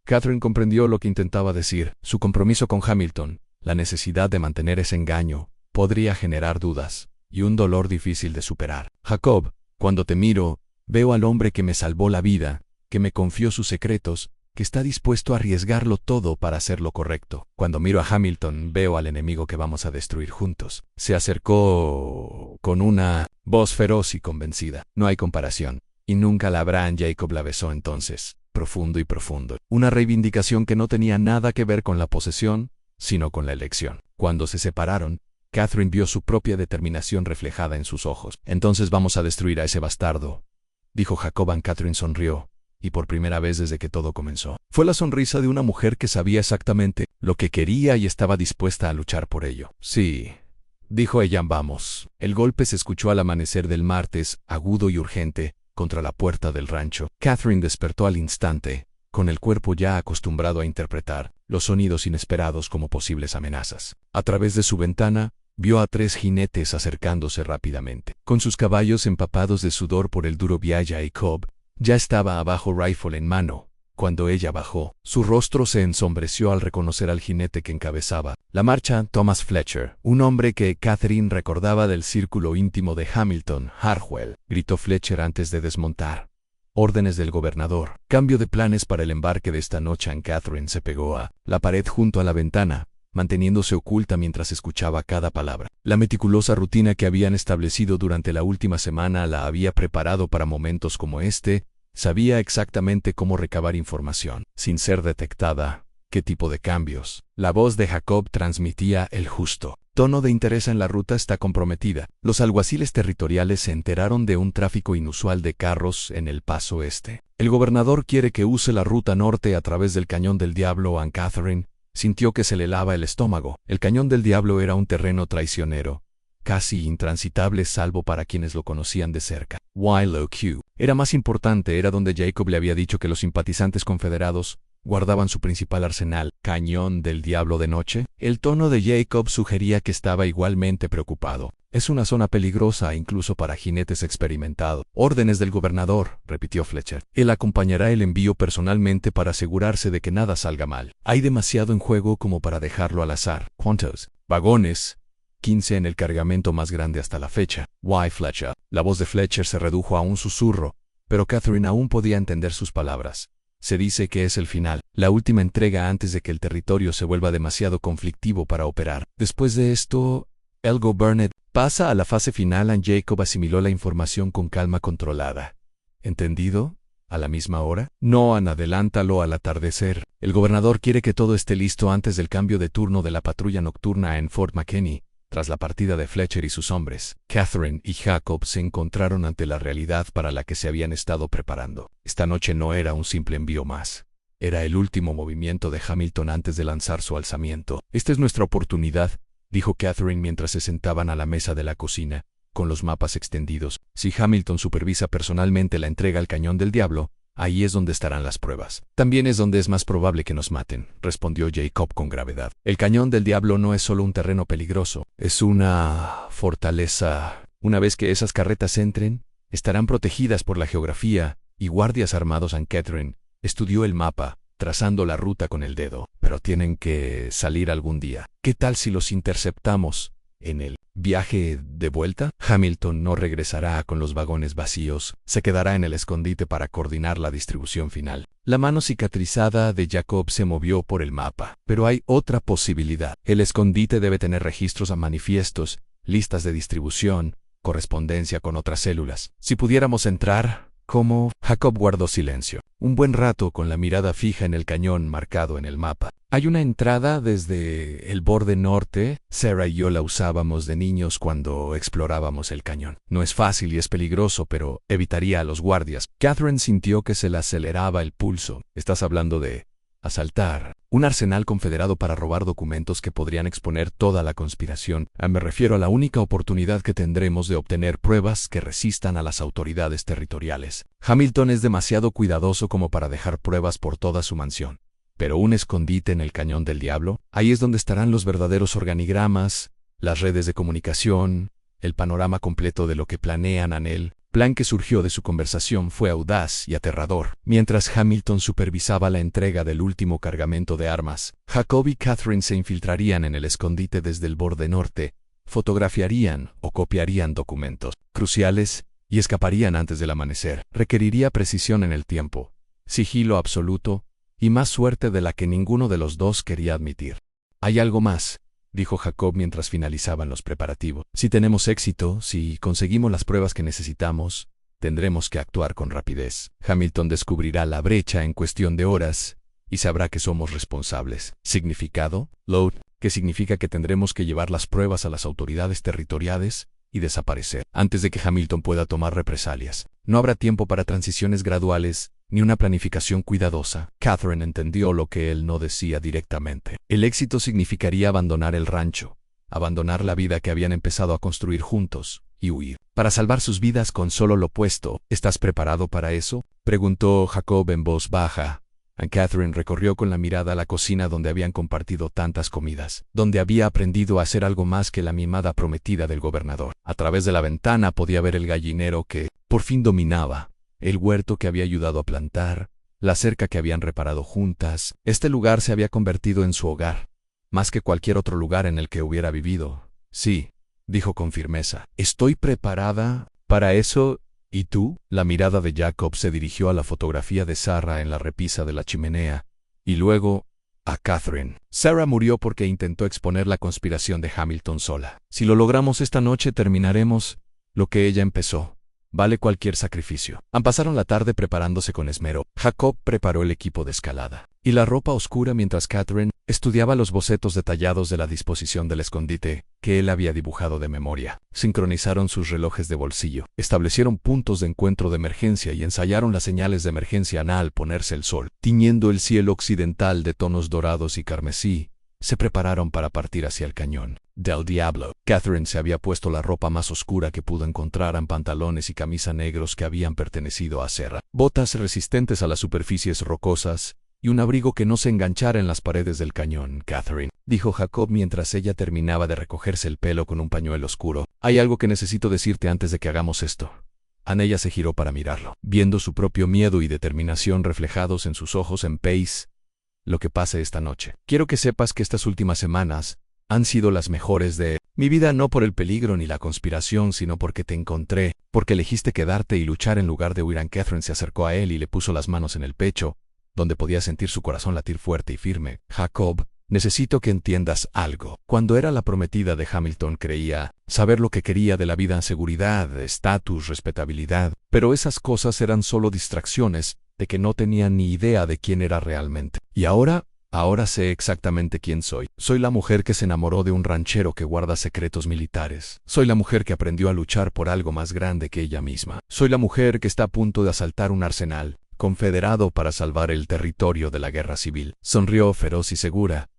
Catherine comprendió lo que intentaba decir. Su compromiso con Hamilton, la necesidad de mantener ese engaño, podría generar dudas y un dolor difícil de superar. Jacob, cuando te miro, veo al hombre que me salvó la vida, que me confió sus secretos, que está dispuesto a arriesgarlo todo para hacer lo correcto. Cuando miro a Hamilton, veo al enemigo que vamos a destruir juntos. Se acercó con una voz feroz y convencida. No hay comparación. Y nunca la habrá. Jacob la besó entonces, profundo y profundo. Una reivindicación que no tenía nada que ver con la posesión, sino con la elección. Cuando se separaron, Catherine vio su propia determinación reflejada en sus ojos. Entonces vamos a destruir a ese bastardo, dijo Jacob. Catherine sonrió, y por primera vez desde que todo comenzó. Fue la sonrisa de una mujer que sabía exactamente lo que quería y estaba dispuesta a luchar por ello. Sí, dijo ella. Vamos. El golpe se escuchó al amanecer del martes, agudo y urgente, contra la puerta del rancho. Catherine despertó al instante, con el cuerpo ya acostumbrado a interpretar los sonidos inesperados como posibles amenazas. A través de su ventana, vio a 3 jinetes acercándose rápidamente. Con sus caballos empapados de sudor por el duro viaje, Jacob ya estaba abajo, rifle en mano. Cuando ella bajó, su rostro se ensombreció al reconocer al jinete que encabezaba la marcha, Thomas Fletcher, un hombre que Catherine recordaba del círculo íntimo de Hamilton. Harwell, gritó Fletcher antes de desmontar. Órdenes del gobernador. Cambio de planes para el embarque de esta noche. Catherine se pegó a la pared junto a la ventana, manteniéndose oculta mientras escuchaba cada palabra. La meticulosa rutina que habían establecido durante la última semana la había preparado para momentos como este. Sabía exactamente cómo recabar información, sin ser detectada. ¿Qué tipo de cambios? La voz de Jacob transmitía el justo tono de interés en la ruta. Está comprometida. Los alguaciles territoriales se enteraron de un tráfico inusual de carros en el paso este. El gobernador quiere que use la ruta norte a través del Cañón del Diablo. Catherine sintió que se le helaba el estómago. El Cañón del Diablo era un terreno traicionero, casi intransitable salvo para quienes lo conocían de cerca. Q. Era más importante, era donde Jacob le había dicho que los simpatizantes confederados guardaban su principal arsenal. ¿Cañón del Diablo de noche? El tono de Jacob sugería que estaba igualmente preocupado. Es una zona peligrosa incluso para jinetes experimentados. Órdenes del gobernador, repitió Fletcher. Él acompañará el envío personalmente para asegurarse de que nada salga mal. Hay demasiado en juego como para dejarlo al azar. ¿Cuántos vagones? 15 en el cargamento más grande hasta la fecha. Fletcher. La voz de Fletcher se redujo a un susurro, pero Catherine aún podía entender sus palabras. Se dice que es el final, la última entrega antes de que el territorio se vuelva demasiado conflictivo para operar. Después de esto, Elgo Burnett pasa a la fase final. Jacob asimiló la información con calma controlada. ¿Entendido? ¿A la misma hora? No, adelántalo al atardecer. El gobernador quiere que todo esté listo antes del cambio de turno de la patrulla nocturna en Fort McKinney. Tras la partida de Fletcher y sus hombres, Catherine y Jacob se encontraron ante la realidad para la que se habían estado preparando. Esta noche no era un simple envío más. Era el último movimiento de Hamilton antes de lanzar su alzamiento. Esta es nuestra oportunidad, dijo Catherine mientras se sentaban a la mesa de la cocina, con los mapas extendidos. Si Hamilton supervisa personalmente la entrega al Cañón del Diablo, ahí es donde estarán las pruebas. También es donde es más probable que nos maten, respondió Jacob con gravedad. El Cañón del Diablo no es solo un terreno peligroso, es una fortaleza. Una vez que esas carretas entren, Estarán protegidas por la geografía y guardias armados. Catherine estudió el mapa, trazando la ruta con el dedo. Pero tienen que salir algún día. ¿Qué tal si los interceptamos en el viaje de vuelta? Hamilton no regresará con los vagones vacíos. Se quedará en el escondite para coordinar la distribución final. La mano cicatrizada de Jacob se movió por el mapa. Pero hay otra posibilidad. El escondite debe tener registros a manifiestos, listas de distribución, correspondencia con otras células. Si pudiéramos entrar, ¿cómo? Jacob guardó silencio. Un buen rato con la mirada fija en el cañón marcado en el mapa. Hay una entrada desde el borde norte. Sarah y yo la usábamos de niños cuando explorábamos el cañón. No es fácil y es peligroso, pero evitaría a los guardias. Catherine sintió que se le aceleraba el pulso. ¿Estás hablando de asaltar un arsenal confederado para robar documentos que podrían exponer toda la conspiración? Me refiero a la única oportunidad que tendremos de obtener pruebas que resistan a las autoridades territoriales. Hamilton es demasiado cuidadoso como para dejar pruebas por toda su mansión. Pero un escondite en el Cañón del Diablo, ahí es donde estarán los verdaderos organigramas, las redes de comunicación, el panorama completo de lo que planean. El plan que surgió de su conversación fue audaz y aterrador. Mientras Hamilton supervisaba la entrega del último cargamento de armas, Jacob y Catherine se infiltrarían en el escondite desde el borde norte, fotografiarían o copiarían documentos cruciales y escaparían antes del amanecer. Requeriría precisión en el tiempo, sigilo absoluto y más suerte de la que ninguno de los dos quería admitir. «Hay algo más», dijo Jacob mientras finalizaban los preparativos. «Si tenemos éxito, si conseguimos las pruebas que necesitamos, tendremos que actuar con rapidez. Hamilton descubrirá la brecha en cuestión de horas y sabrá que somos responsables». ¿Significado? Load, que significa que tendremos que llevar las pruebas a las autoridades territoriales y desaparecer antes de que Hamilton pueda tomar represalias. No habrá tiempo para transiciones graduales ni una planificación cuidadosa. Catherine entendió lo que él no decía directamente. El éxito significaría abandonar el rancho, abandonar la vida que habían empezado a construir juntos, y huir, para salvar sus vidas con solo lo opuesto. ¿Estás preparado para eso?, preguntó Jacob en voz baja. Catherine recorrió con la mirada la cocina donde habían compartido tantas comidas, donde había aprendido a hacer algo más que la mimada prometida del gobernador. A través de la ventana podía ver el gallinero que, por fin, dominaba, el huerto que había ayudado a plantar, la cerca que habían reparado juntas. Este lugar se había convertido en su hogar, más que cualquier otro lugar en el que hubiera vivido. «Sí», dijo con firmeza, «estoy preparada para eso». «¿Y tú?». La mirada de Jacob se dirigió a la fotografía de Sarah en la repisa de la chimenea, y luego a Catherine. Sarah murió porque intentó exponer la conspiración de Hamilton sola. Si lo logramos esta noche, terminaremos lo que ella empezó. Vale cualquier sacrificio. Pasaron la tarde preparándose con esmero. Jacob preparó el equipo de escalada y la ropa oscura mientras Catherine estudiaba los bocetos detallados de la disposición del escondite que él había dibujado de memoria. Sincronizaron sus relojes de bolsillo, establecieron puntos de encuentro de emergencia y ensayaron las señales de emergencia al ponerse el sol. Tiñendo el cielo occidental de tonos dorados y carmesí, se prepararon para partir hacia el Cañón del Diablo. Catherine se había puesto la ropa más oscura que pudo encontrar, en pantalones y camisa negros que habían pertenecido a Sarah, botas resistentes a las superficies rocosas y un abrigo que no se enganchara en las paredes del cañón. «Catherine», dijo Jacob mientras ella terminaba de recogerse el pelo con un pañuelo oscuro, «hay algo que necesito decirte antes de que hagamos esto». Ella se giró para mirarlo, viendo su propio miedo y determinación reflejados en sus ojos. «Pace, lo que pase esta noche. Quiero que sepas que estas últimas semanas han sido las mejores de mi vida, no por el peligro ni la conspiración, sino porque te encontré, porque elegiste quedarte y luchar en lugar de huir». Catherine se acercó a él y le puso las manos en el pecho, donde podía sentir su corazón latir fuerte y firme. «Jacob, necesito que entiendas algo. Cuando era la prometida de Hamilton creía saber lo que quería de la vida: seguridad, estatus, respetabilidad. Pero esas cosas eran solo distracciones de que no tenía ni idea de quién era realmente. Y ahora sé exactamente quién soy. Soy la mujer que se enamoró de un ranchero que guarda secretos militares. Soy la mujer que aprendió a luchar por algo más grande que ella misma. Soy la mujer que está a punto de asaltar un arsenal confederado para salvar el territorio de la guerra civil». Sonrió feroz y segura.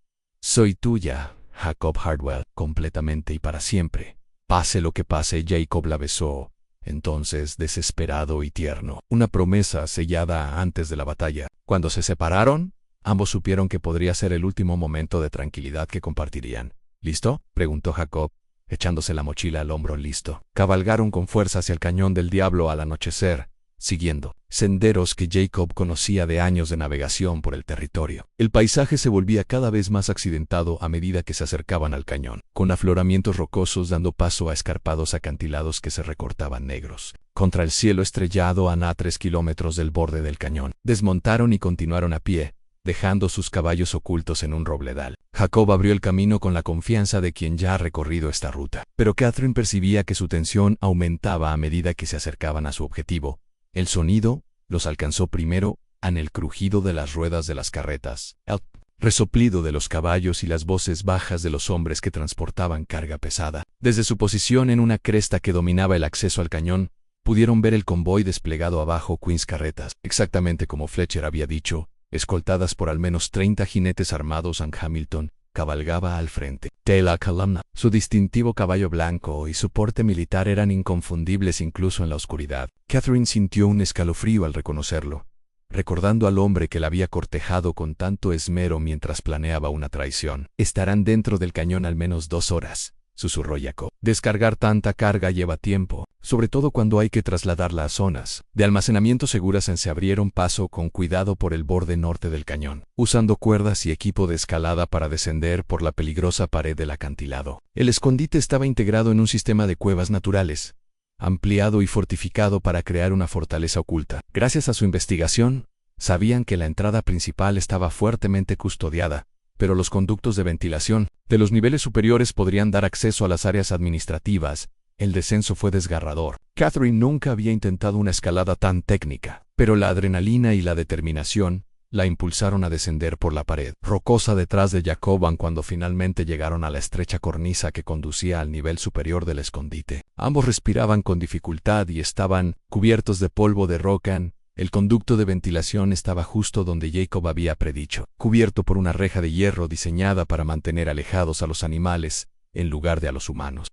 «Soy tuya, Jacob Hardwell, completamente y para siempre. Pase lo que pase». Jacob la besó, entonces desesperado y tierno. Una promesa sellada antes de la batalla. Cuando se separaron, ambos supieron que podría ser el último momento de tranquilidad que compartirían. «¿Listo?», preguntó Jacob. echándose la mochila al hombro listo. Cabalgaron con fuerza hacia el Cañón del Diablo al anochecer, siguiendo senderos que Jacob conocía de años de navegación por el territorio. El paisaje se volvía cada vez más accidentado a medida que se acercaban al cañón, con afloramientos rocosos dando paso a escarpados acantilados que se recortaban negros contra el cielo estrellado a 3 kilómetros del borde del cañón. Desmontaron y continuaron a pie, dejando sus caballos ocultos en un robledal. Jacob abrió el camino con la confianza de quien ya ha recorrido esta ruta, pero Catherine percibía que su tensión aumentaba a medida que se acercaban a su objetivo. El sonido los alcanzó primero en el crujido de las ruedas de las carretas, el resoplido de los caballos y las voces bajas de los hombres que transportaban carga pesada. Desde su posición en una cresta que dominaba el acceso al cañón, pudieron ver el convoy desplegado abajo Queen's carretas, exactamente como Fletcher había dicho, escoltadas por al menos 30 jinetes armados. Hamilton cabalgaba al frente. Taylor Columna, su distintivo caballo blanco y su porte militar eran inconfundibles incluso en la oscuridad. Catherine sintió un escalofrío al reconocerlo, recordando al hombre que la había cortejado con tanto esmero mientras planeaba una traición. Estarán dentro del cañón al menos 2 horas, susurró Jacob. Descargar tanta carga lleva tiempo, sobre todo cuando hay que trasladarla a zonas de almacenamiento seguras. Se abrieron paso con cuidado por el borde norte del cañón, usando cuerdas y equipo de escalada para descender por la peligrosa pared del acantilado. El escondite estaba integrado en un sistema de cuevas naturales, ampliado y fortificado para crear una fortaleza oculta. Gracias a su investigación, sabían que la entrada principal estaba fuertemente custodiada, pero los conductos de ventilación de los niveles superiores podrían dar acceso a las áreas administrativas. El descenso fue desgarrador. Catherine nunca había intentado una escalada tan técnica, pero la adrenalina y la determinación la impulsaron a descender por la pared rocosa detrás de Jacob cuando finalmente llegaron a la estrecha cornisa que conducía al nivel superior del escondite. Ambos respiraban con dificultad y estaban cubiertos de polvo de roca. El conducto de ventilación estaba justo donde Jacob había predicho, cubierto por una reja de hierro diseñada para mantener alejados a los animales en lugar de a los humanos.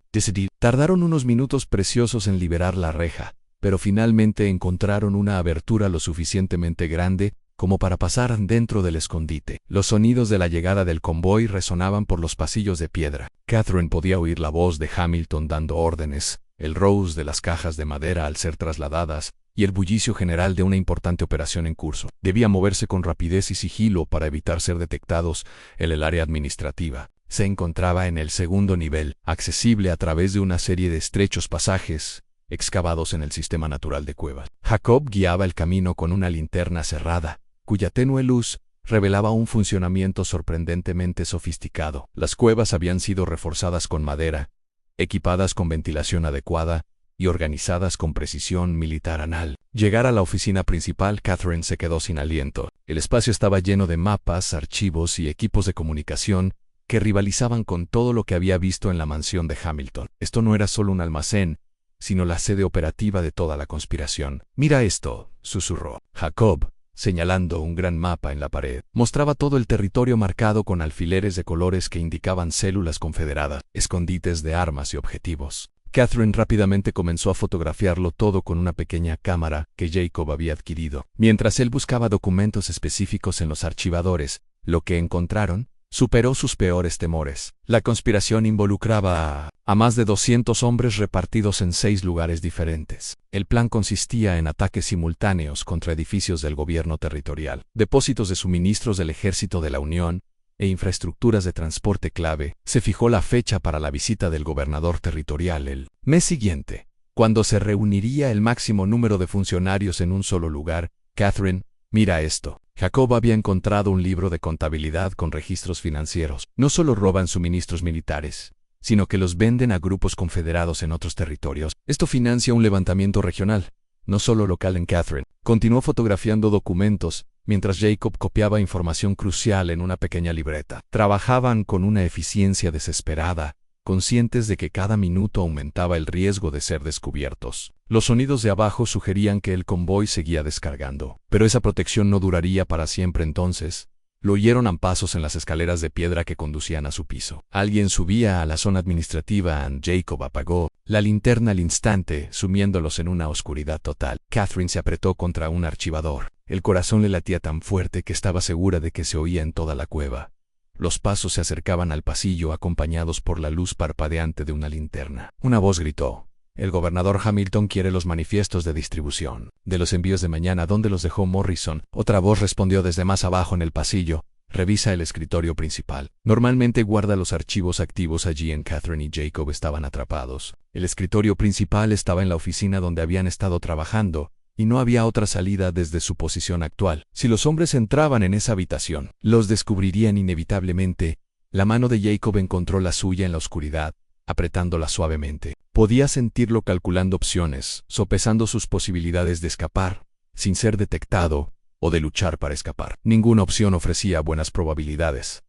Tardaron unos minutos preciosos en liberar la reja, pero finalmente encontraron una abertura lo suficientemente grande como para pasar dentro del escondite. Los sonidos de la llegada del convoy resonaban por los pasillos de piedra. Catherine podía oír la voz de Hamilton dando órdenes, el roce de las cajas de madera al ser trasladadas, y el bullicio general de una importante operación en curso. Debía moverse con rapidez y sigilo para evitar ser detectados. El área administrativa se encontraba en el segundo nivel, accesible a través de una serie de estrechos pasajes excavados en el sistema natural de cuevas. Jacob guiaba el camino con una linterna cerrada, cuya tenue luz revelaba un funcionamiento sorprendentemente sofisticado. Las cuevas habían sido reforzadas con madera, equipadas con ventilación adecuada y organizadas con precisión militar. Al llegar a la oficina principal, Catherine se quedó sin aliento. El espacio estaba lleno de mapas, archivos y equipos de comunicación que rivalizaban con todo lo que había visto en la mansión de Hamilton. Esto no era solo un almacén, sino la sede operativa de toda la conspiración. «Mira esto», susurró Jacob, señalando un gran mapa en la pared. Mostraba todo el territorio marcado con alfileres de colores que indicaban células confederadas, escondites de armas y objetivos. Catherine rápidamente comenzó a fotografiarlo todo con una pequeña cámara que Jacob había adquirido. Mientras él buscaba documentos específicos en los archivadores, lo que encontraron superó sus peores temores. La conspiración involucraba a más de 200 hombres repartidos en 6 lugares diferentes. El plan consistía en ataques simultáneos contra edificios del gobierno territorial, depósitos de suministros del Ejército de la Unión e infraestructuras de transporte clave. Se fijó la fecha para la visita del gobernador territorial el mes siguiente, cuando se reuniría el máximo número de funcionarios en un solo lugar. Catherine, mira esto. Jacob había encontrado un libro de contabilidad con registros financieros. No solo roban suministros militares, sino que los venden a grupos confederados en otros territorios. Esto financia un levantamiento regional, no solo local. Catherine continuó fotografiando documentos, mientras Jacob copiaba información crucial en una pequeña libreta. Trabajaban con una eficiencia desesperada, conscientes de que cada minuto aumentaba el riesgo de ser descubiertos. Los sonidos de abajo sugerían que el convoy seguía descargando, pero esa protección no duraría para siempre. Entonces, lo oyeron a pasos en las escaleras de piedra que conducían a su piso. Alguien subía a la zona administrativa. Jacob apagó la linterna al instante, sumiéndolos en una oscuridad total. Catherine se apretó contra un archivador. El corazón le latía tan fuerte que estaba segura de que se oía en toda la cueva. Los pasos se acercaban al pasillo acompañados por la luz parpadeante de una linterna. Una voz gritó: «El gobernador Hamilton quiere los manifiestos de distribución de los envíos de mañana. ¿Dónde los dejó Morrison?». Otra voz respondió desde más abajo en el pasillo: «Revisa el escritorio principal. Normalmente guarda los archivos activos allí». Catherine y Jacob estaban atrapados. El escritorio principal estaba en la oficina donde habían estado trabajando, y no había otra salida desde su posición actual. Si los hombres entraban en esa habitación, los descubrirían inevitablemente. La mano de Jacob encontró la suya en la oscuridad, apretándola suavemente. Podía sentirlo calculando opciones, sopesando sus posibilidades de escapar, sin ser detectado, o de luchar para escapar. Ninguna opción ofrecía buenas probabilidades.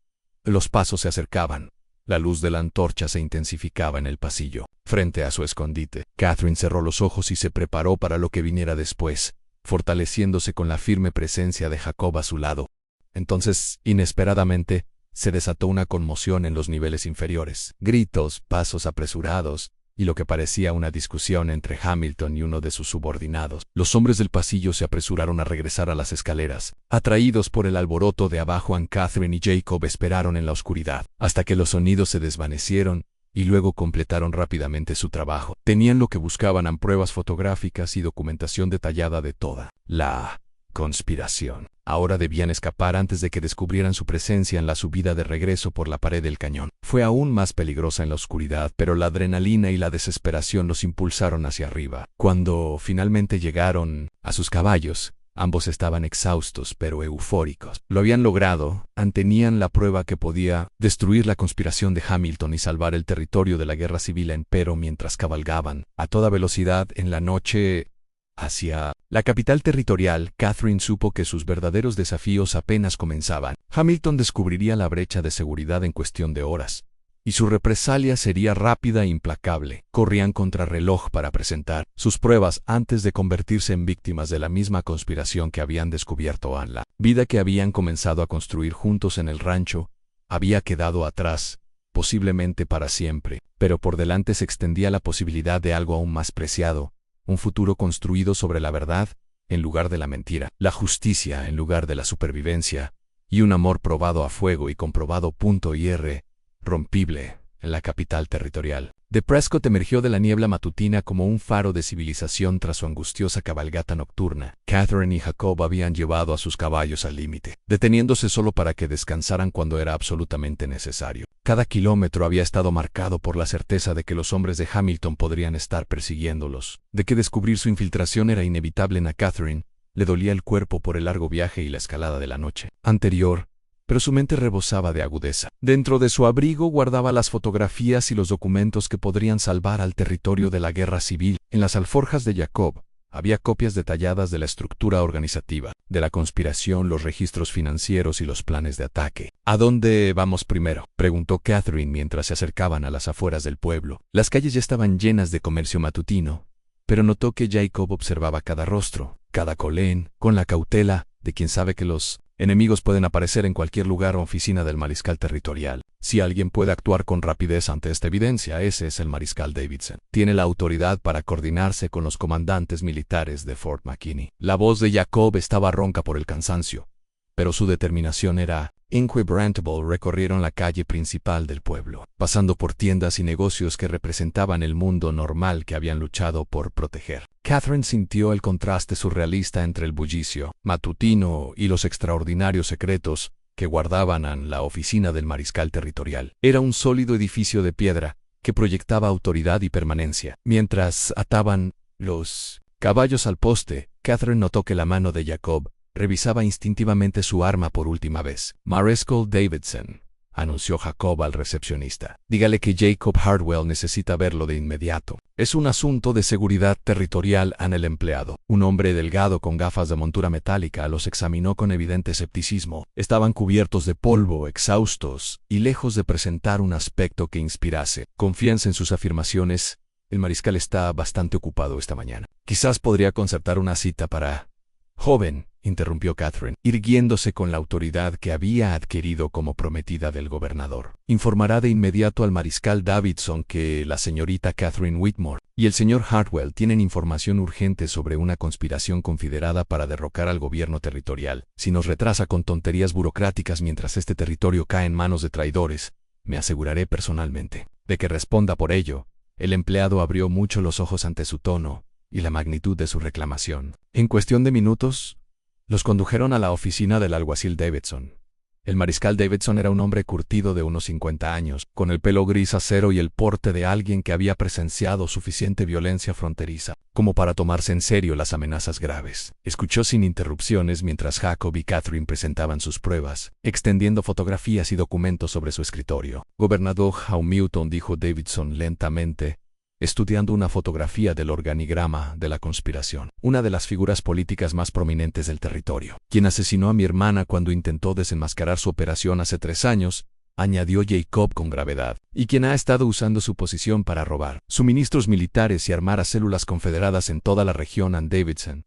Los pasos se acercaban. La luz de la antorcha se intensificaba en el pasillo. Frente a su escondite, Catherine cerró los ojos y se preparó para lo que viniera después, fortaleciéndose con la firme presencia de Jacob a su lado. Entonces, inesperadamente, se desató una conmoción en los niveles inferiores. Gritos, pasos apresurados, y lo que parecía una discusión entre Hamilton y uno de sus subordinados. Los hombres del pasillo se apresuraron a regresar a las escaleras. Atraídos por el alboroto de abajo, Catherine y Jacob esperaron en la oscuridad, hasta que los sonidos se desvanecieron, y luego completaron rápidamente su trabajo. Tenían lo que buscaban: pruebas fotográficas y documentación detallada de toda la conspiración. Ahora debían escapar antes de que descubrieran su presencia en la subida de regreso por la pared del cañón. Fue aún más peligrosa en la oscuridad, pero la adrenalina y la desesperación los impulsaron hacia arriba. Cuando finalmente llegaron a sus caballos, ambos estaban exhaustos pero eufóricos. Lo habían logrado. Tenían la prueba que podía destruir la conspiración de Hamilton y salvar el territorio de la guerra civil. Pero mientras cabalgaban a toda velocidad en la noche hacia la capital territorial, Catherine supo que sus verdaderos desafíos apenas comenzaban. Hamilton descubriría la brecha de seguridad en cuestión de horas, y su represalia sería rápida e implacable. Corrían contrarreloj para presentar sus pruebas antes de convertirse en víctimas de la misma conspiración que habían descubierto. La vida que habían comenzado a construir juntos en el rancho había quedado atrás, posiblemente para siempre, pero por delante se extendía la posibilidad de algo aún más preciado: un futuro construido sobre la verdad en lugar de la mentira, la justicia en lugar de la supervivencia, y un amor probado a fuego y comprobado rompible en la capital territorial. De Prescott emergió de la niebla matutina como un faro de civilización tras su angustiosa cabalgata nocturna. Catherine y Jacob habían llevado a sus caballos al límite, deteniéndose solo para que descansaran cuando era absolutamente necesario. Cada kilómetro había estado marcado por la certeza de que los hombres de Hamilton podrían estar persiguiéndolos, de que descubrir su infiltración era inevitable. A Catherine le dolía el cuerpo por el largo viaje y la escalada de la noche anterior, pero su mente rebosaba de agudeza. Dentro de su abrigo guardaba las fotografías y los documentos que podrían salvar al territorio de la guerra civil. En las alforjas de Jacob había copias detalladas de la estructura organizativa, de la conspiración, los registros financieros y los planes de ataque. «¿A dónde vamos primero?», preguntó Catherine mientras se acercaban a las afueras del pueblo. Las calles ya estaban llenas de comercio matutino, pero notó que Jacob observaba cada rostro, cada colén, con la cautela de quien sabe que los enemigos pueden aparecer en cualquier lugar o oficina del mariscal territorial. Si alguien puede actuar con rapidez ante esta evidencia, ese es el mariscal Davidson. Tiene la autoridad para coordinarse con los comandantes militares de Fort McKinney. La voz de Jacob estaba ronca por el cansancio, pero su determinación era inquebrantable. Recorrieron la calle principal del pueblo, pasando por tiendas y negocios que representaban el mundo normal que habían luchado por proteger. Catherine sintió el contraste surrealista entre el bullicio matutino y los extraordinarios secretos que guardaban en la oficina del mariscal territorial. Era un sólido edificio de piedra que proyectaba autoridad y permanencia. Mientras ataban los caballos al poste, Catherine notó que la mano de Jacob revisaba instintivamente su arma por última vez. «Mariscal Davidson», anunció Jacob al recepcionista. «Dígale que Jacob Hardwell necesita verlo de inmediato. Es un asunto de seguridad territorial». El empleado, un hombre delgado con gafas de montura metálica, los examinó con evidente escepticismo. Estaban cubiertos de polvo, exhaustos, y lejos de presentar un aspecto que inspirase confianza en sus afirmaciones. «El mariscal está bastante ocupado esta mañana. Quizás podría concertar una cita para Joven, interrumpió Catherine, irguiéndose con la autoridad que había adquirido como prometida del gobernador. Informará de inmediato al mariscal Davidson que la señorita Catherine Whitmore y el señor Hartwell tienen información urgente sobre una conspiración confederada para derrocar al gobierno territorial. Si nos retrasa con tonterías burocráticas mientras este territorio cae en manos de traidores, me aseguraré personalmente de que responda por ello. El empleado abrió mucho los ojos ante su tono y la magnitud de su reclamación. En cuestión de minutos, los condujeron a la oficina del alguacil Davidson. El mariscal Davidson era un hombre curtido de unos 50 años, con el pelo gris acero y el porte de alguien que había presenciado suficiente violencia fronteriza como para tomarse en serio las amenazas graves. Escuchó sin interrupciones mientras Jacob y Catherine presentaban sus pruebas, extendiendo fotografías y documentos sobre su escritorio. Gobernador Hamilton, dijo Davidson lentamente, estudiando una fotografía del organigrama de la conspiración, una de las figuras políticas más prominentes del territorio, quien asesinó a mi hermana cuando intentó desenmascarar su operación hace 3 años, añadió Jacob con gravedad, y quien ha estado usando su posición para robar suministros militares y armar a células confederadas en toda la región. And Davidson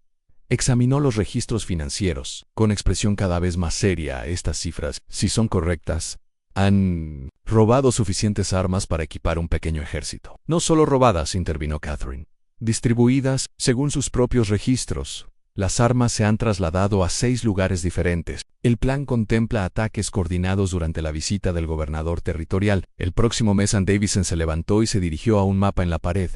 examinó los registros financieros, con expresión cada vez más seria. Estas cifras, si son correctas, han robado suficientes armas para equipar un pequeño ejército. No solo robadas, intervino Catherine. Distribuidas, según sus propios registros. Las armas se han trasladado a 6 lugares diferentes. El plan contempla ataques coordinados durante la visita del gobernador territorial. El próximo mes And Davidson se levantó y se dirigió a un mapa en la pared,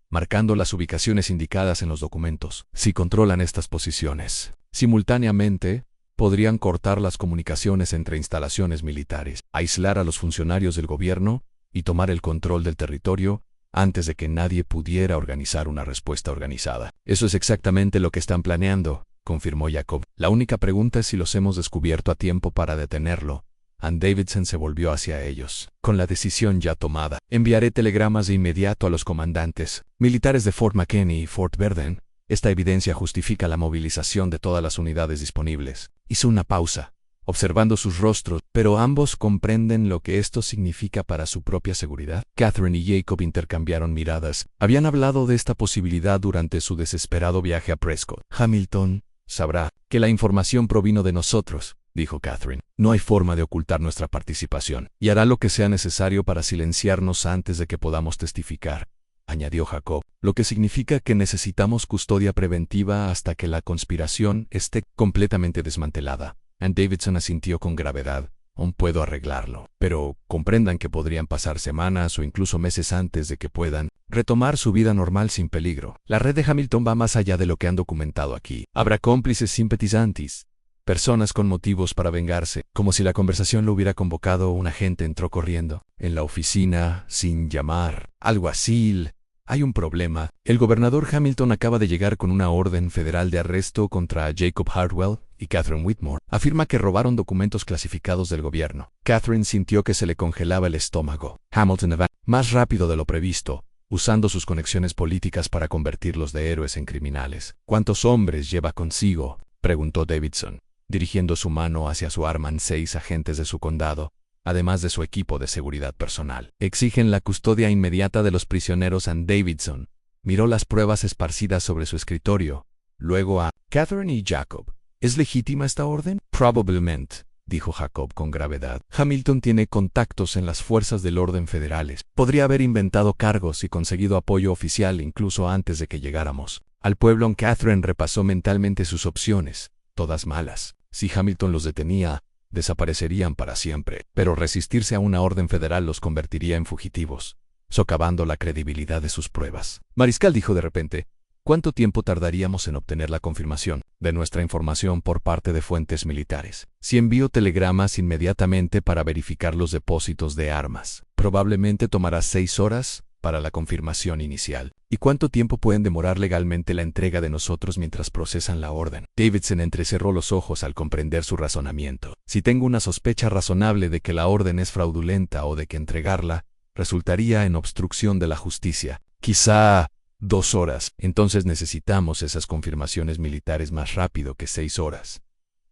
marcando las ubicaciones indicadas en los documentos. Si controlan estas posiciones simultáneamente, podrían cortar las comunicaciones entre instalaciones militares, aislar a los funcionarios del gobierno y tomar el control del territorio antes de que nadie pudiera organizar una respuesta organizada. Eso es exactamente lo que están planeando, confirmó Jacob. La única pregunta es si los hemos descubierto a tiempo para detenerlo. And Davidson se volvió hacia ellos. Con la decisión ya tomada, enviaré telegramas de inmediato a los comandantes militares de Fort McKinney y Fort Verden. Esta evidencia justifica la movilización de todas las unidades disponibles. Hizo una pausa, observando sus rostros, pero ambos comprenden lo que esto significa para su propia seguridad. Catherine y Jacob intercambiaron miradas. Habían hablado de esta posibilidad durante su desesperado viaje a Prescott. Hamilton sabrá que la información provino de nosotros, dijo Catherine. No hay forma de ocultar nuestra participación, y hará lo que sea necesario para silenciarnos antes de que podamos testificar, añadió Jacob, lo que significa que necesitamos custodia preventiva hasta que la conspiración esté completamente desmantelada. And Davidson asintió con gravedad. Aún puedo arreglarlo, pero comprendan que podrían pasar semanas o incluso meses antes de que puedan retomar su vida normal sin peligro. La red de Hamilton va más allá de lo que han documentado aquí. Habrá cómplices simpatizantes, personas con motivos para vengarse, como si la conversación lo hubiera convocado. Un agente entró corriendo en la oficina sin llamar. Alguacil, hay un problema. El gobernador Hamilton acaba de llegar con una orden federal de arresto contra Jacob Hartwell y Catherine Whitmore. Afirma que robaron documentos clasificados del gobierno. Catherine sintió que se le congelaba el estómago. Hamilton avanzó más rápido de lo previsto, usando sus conexiones políticas para convertirlos de héroes en criminales. ¿Cuántos hombres lleva consigo?, preguntó Davidson, dirigiendo su mano hacia su arma. 6 agentes de su condado, además de su equipo de seguridad personal. Exigen la custodia inmediata de los prisioneros. And Davidson miró las pruebas esparcidas sobre su escritorio, luego a Catherine y Jacob. ¿Es legítima esta orden? Probablemente, dijo Jacob con gravedad. Hamilton tiene contactos en las fuerzas del orden federales. Podría haber inventado cargos y conseguido apoyo oficial incluso antes de que llegáramos al pueblo. Catherine repasó mentalmente sus opciones, todas malas. Si Hamilton los detenía, desaparecerían para siempre, pero resistirse a una orden federal los convertiría en fugitivos, socavando la credibilidad de sus pruebas. Mariscal, dijo de repente, ¿cuánto tiempo tardaríamos en obtener la confirmación de nuestra información por parte de fuentes militares? Si envío telegramas inmediatamente para verificar los depósitos de armas, probablemente tomará 6 horas para la confirmación inicial. ¿Y cuánto tiempo pueden demorar legalmente la entrega de nosotros mientras procesan la orden? Davidson entrecerró los ojos al comprender su razonamiento. Si tengo una sospecha razonable de que la orden es fraudulenta o de que entregarla resultaría en obstrucción de la justicia, quizá 2 horas. Entonces necesitamos esas confirmaciones militares más rápido que 6 horas.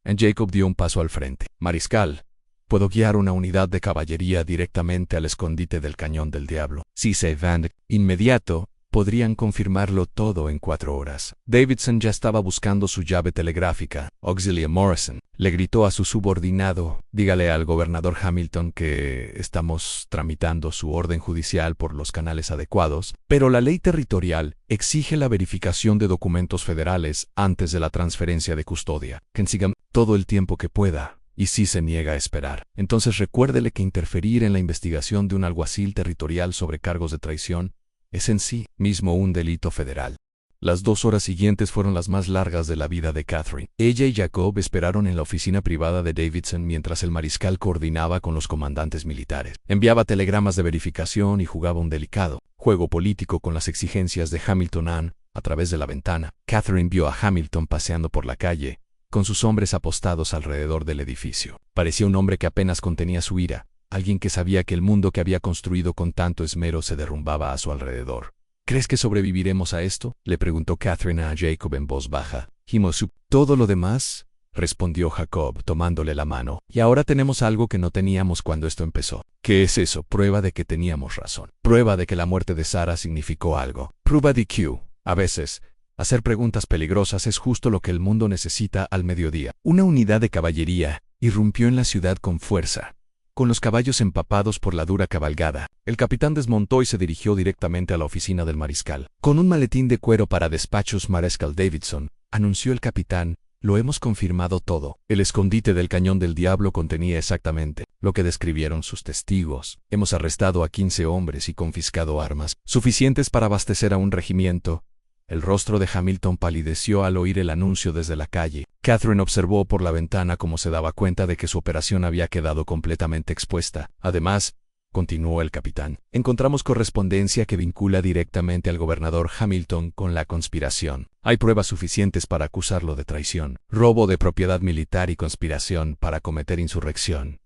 Jacob dio un paso al frente. Mariscal, puedo guiar una unidad de caballería directamente al escondite del Cañón del Diablo. Si se van de inmediato, podrían confirmarlo todo en 4 horas. Davidson ya estaba buscando su llave telegráfica. Auxilia Morrison le gritó a su subordinado: dígale al gobernador Hamilton que estamos tramitando su orden judicial por los canales adecuados, pero la ley territorial exige la verificación de documentos federales antes de la transferencia de custodia. Que siga todo el tiempo que pueda. Y si se niega a esperar, entonces recuérdele que interferir en la investigación de un alguacil territorial sobre cargos de traición es en sí mismo un delito federal. Las 2 horas siguientes fueron las más largas de la vida de Catherine. Ella y Jacob esperaron en la oficina privada de Davidson mientras el mariscal coordinaba con los comandantes militares. Enviaba telegramas de verificación y jugaba un delicado juego político con las exigencias de Hamilton Ann a través de la ventana. Catherine vio a Hamilton paseando por la calle, con sus hombres apostados alrededor del edificio. Parecía un hombre que apenas contenía su ira, alguien que sabía que el mundo que había construido con tanto esmero se derrumbaba a su alrededor. ¿Crees que sobreviviremos a esto?, le preguntó Catherine a Jacob en voz baja. Todo lo demás, respondió Jacob tomándole la mano. Y ahora tenemos algo que no teníamos cuando esto empezó. ¿Qué es eso? Prueba de que teníamos razón. Prueba de que la muerte de Sarah significó algo. Prueba de que, a veces, hacer preguntas peligrosas es justo lo que el mundo necesita al mediodía. Una unidad de caballería irrumpió en la ciudad con fuerza, con los caballos empapados por la dura cabalgada. El capitán desmontó y se dirigió directamente a la oficina del mariscal. Con un maletín de cuero para despachos Mariscal Davidson, anunció el capitán: lo hemos confirmado todo. El escondite del Cañón del Diablo contenía exactamente lo que describieron sus testigos. Hemos arrestado a 15 hombres y confiscado armas, suficientes para abastecer a un regimiento. El rostro de Hamilton palideció al oír el anuncio desde la calle. Catherine observó por la ventana cómo se daba cuenta de que su operación había quedado completamente expuesta. Además, continuó el capitán, encontramos correspondencia que vincula directamente al gobernador Hamilton con la conspiración. Hay pruebas suficientes para acusarlo de traición, robo de propiedad militar y conspiración para cometer insurrección.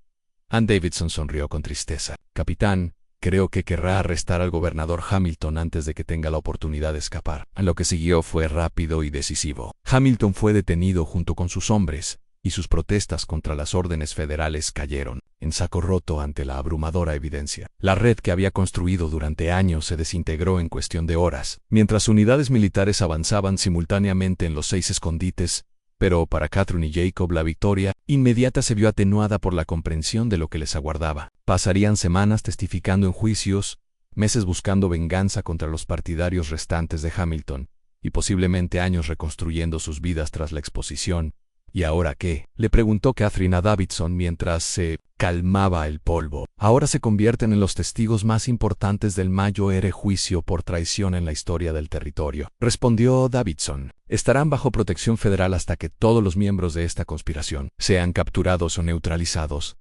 Ann Davidson sonrió con tristeza. Capitán, creo que querrá arrestar al gobernador Hamilton antes de que tenga la oportunidad de escapar. Lo que siguió fue rápido y decisivo. Hamilton fue detenido junto con sus hombres, y sus protestas contra las órdenes federales cayeron en saco roto ante la abrumadora evidencia. La red que había construido durante años se desintegró en cuestión de horas, mientras unidades militares avanzaban simultáneamente en los 6 escondites. Pero para Catherine y Jacob la victoria inmediata se vio atenuada por la comprensión de lo que les aguardaba. Pasarían semanas testificando en juicios, meses buscando venganza contra los partidarios restantes de Hamilton, y posiblemente años reconstruyendo sus vidas tras la exposición. ¿Y ahora qué?, le preguntó Catherine a Davidson mientras se calmaba el polvo. Ahora se convierten en los testigos más importantes del mayor juicio por traición en la historia del territorio, respondió Davidson. Estarán bajo protección federal hasta que todos los miembros de esta conspiración sean capturados o neutralizados.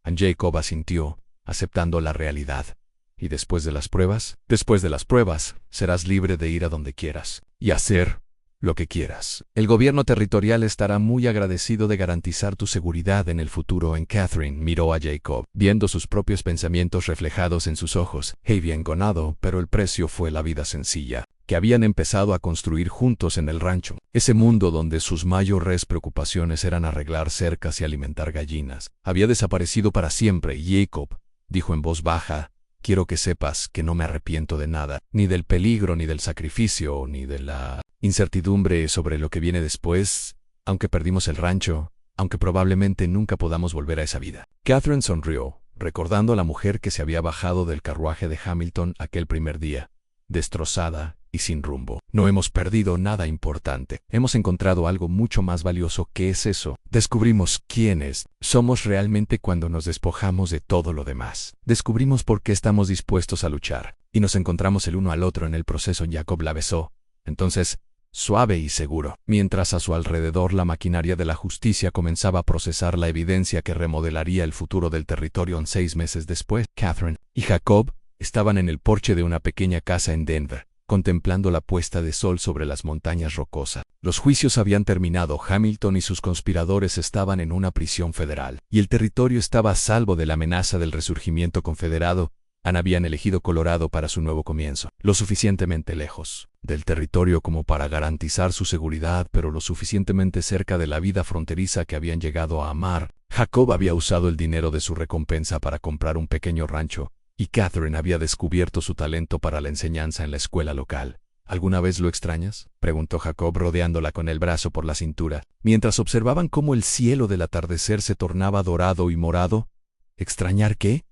Jacob asintió, aceptando la realidad. ¿Y después de las pruebas? Después de las pruebas, serás libre de ir a donde quieras y hacer lo que quieras. El gobierno territorial estará muy agradecido de garantizar tu seguridad en el futuro. Catherine miró a Jacob, viendo sus propios pensamientos reflejados en sus ojos. Bien ganado, pero el precio fue la vida sencilla que habían empezado a construir juntos en el rancho. Ese mundo donde sus mayores preocupaciones eran arreglar cercas y alimentar gallinas había desaparecido para siempre. Jacob dijo en voz baja: quiero que sepas que no me arrepiento de nada, ni del peligro, ni del sacrificio, ni de la incertidumbre sobre lo que viene después, aunque perdimos el rancho, aunque probablemente nunca podamos volver a esa vida. Catherine sonrió, recordando a la mujer que se había bajado del carruaje de Hamilton aquel primer día, destrozada y sin rumbo. No hemos perdido nada importante. Hemos encontrado algo mucho más valioso. ¿Qué es eso? Descubrimos quiénes somos realmente cuando nos despojamos de todo lo demás. Descubrimos por qué estamos dispuestos a luchar. Y nos encontramos el uno al otro en el proceso. Jacob la besó. Entonces, suave y seguro, mientras a su alrededor la maquinaria de la justicia comenzaba a procesar la evidencia que remodelaría el futuro del territorio 6 meses después. Catherine y Jacob estaban en el porche de una pequeña casa en Denver, contemplando la puesta de sol sobre las montañas rocosas. Los juicios habían terminado. Hamilton y sus conspiradores estaban en una prisión federal, y el territorio estaba a salvo de la amenaza del resurgimiento confederado. Habían elegido Colorado para su nuevo comienzo, lo suficientemente lejos del territorio como para garantizar su seguridad, pero lo suficientemente cerca de la vida fronteriza que habían llegado a amar. Jacob había usado el dinero de su recompensa para comprar un pequeño rancho, y Catherine había descubierto su talento para la enseñanza en la escuela local. ¿Alguna vez lo extrañas?, preguntó Jacob rodeándola con el brazo por la cintura, mientras observaban cómo el cielo del atardecer se tornaba dorado y morado. ¿Extrañar qué?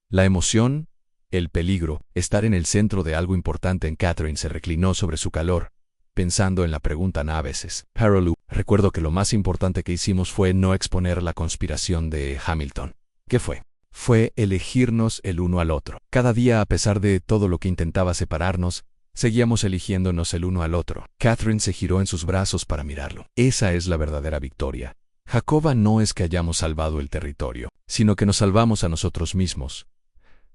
La emoción, el peligro, estar en el centro de algo importante. En Catherine se reclinó sobre su calor, pensando en la pregunta a veces. Harolú, recuerdo que lo más importante que hicimos fue no exponer la conspiración de Hamilton. ¿Qué fue? Fue elegirnos el uno al otro. Cada día, a pesar de todo lo que intentaba separarnos, seguíamos eligiéndonos el uno al otro. Catherine se giró en sus brazos para mirarlo. Esa es la verdadera victoria. Jacoba, no es que hayamos salvado el territorio, sino que nos salvamos a nosotros mismos.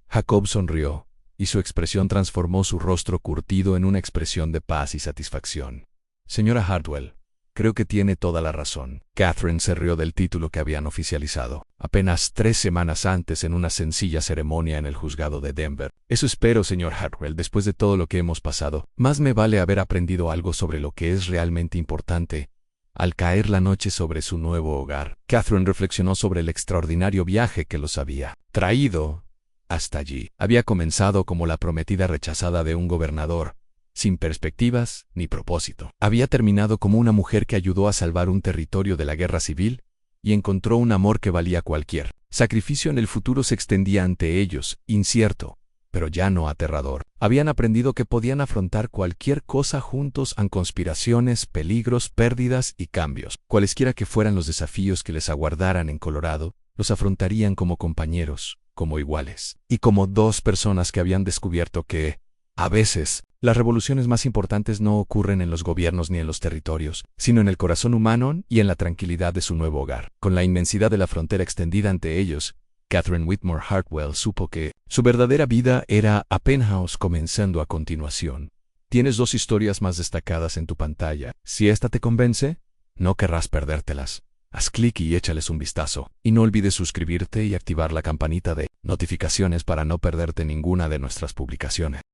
Jacob sonrió, y su expresión transformó su rostro curtido en una expresión de paz y satisfacción. Señora Hartwell, creo que tiene toda la razón. Catherine se rió del título que habían oficializado, apenas 3 semanas antes, en una sencilla ceremonia en el juzgado de Denver. Eso espero, señor Hartwell, después de todo lo que hemos pasado. Más me vale haber aprendido algo sobre lo que es realmente importante al caer la noche sobre su nuevo hogar. Catherine reflexionó sobre el extraordinario viaje que los había traído hasta allí. Había comenzado como la prometida rechazada de un gobernador, sin perspectivas ni propósito. Había terminado como una mujer que ayudó a salvar un territorio de la guerra civil y encontró un amor que valía cualquier sacrificio. En el futuro se extendía ante ellos, incierto, pero ya no aterrador. Habían aprendido que podían afrontar cualquier cosa juntos, ante conspiraciones, peligros, pérdidas y cambios. Cualesquiera que fueran los desafíos que les aguardaran en Colorado, los afrontarían como compañeros, como iguales, y como 2 personas que habían descubierto que, a veces, las revoluciones más importantes no ocurren en los gobiernos ni en los territorios, sino en el corazón humano y en la tranquilidad de su nuevo hogar. Con la inmensidad de la frontera extendida ante ellos, Catherine Whitmore Hartwell supo que su verdadera vida era apenas comenzando a continuación. Tienes 2 historias más destacadas en tu pantalla. Si esta te convence, no querrás perdértelas. Haz clic y échales un vistazo. Y no olvides suscribirte y activar la campanita de notificaciones para no perderte ninguna de nuestras publicaciones.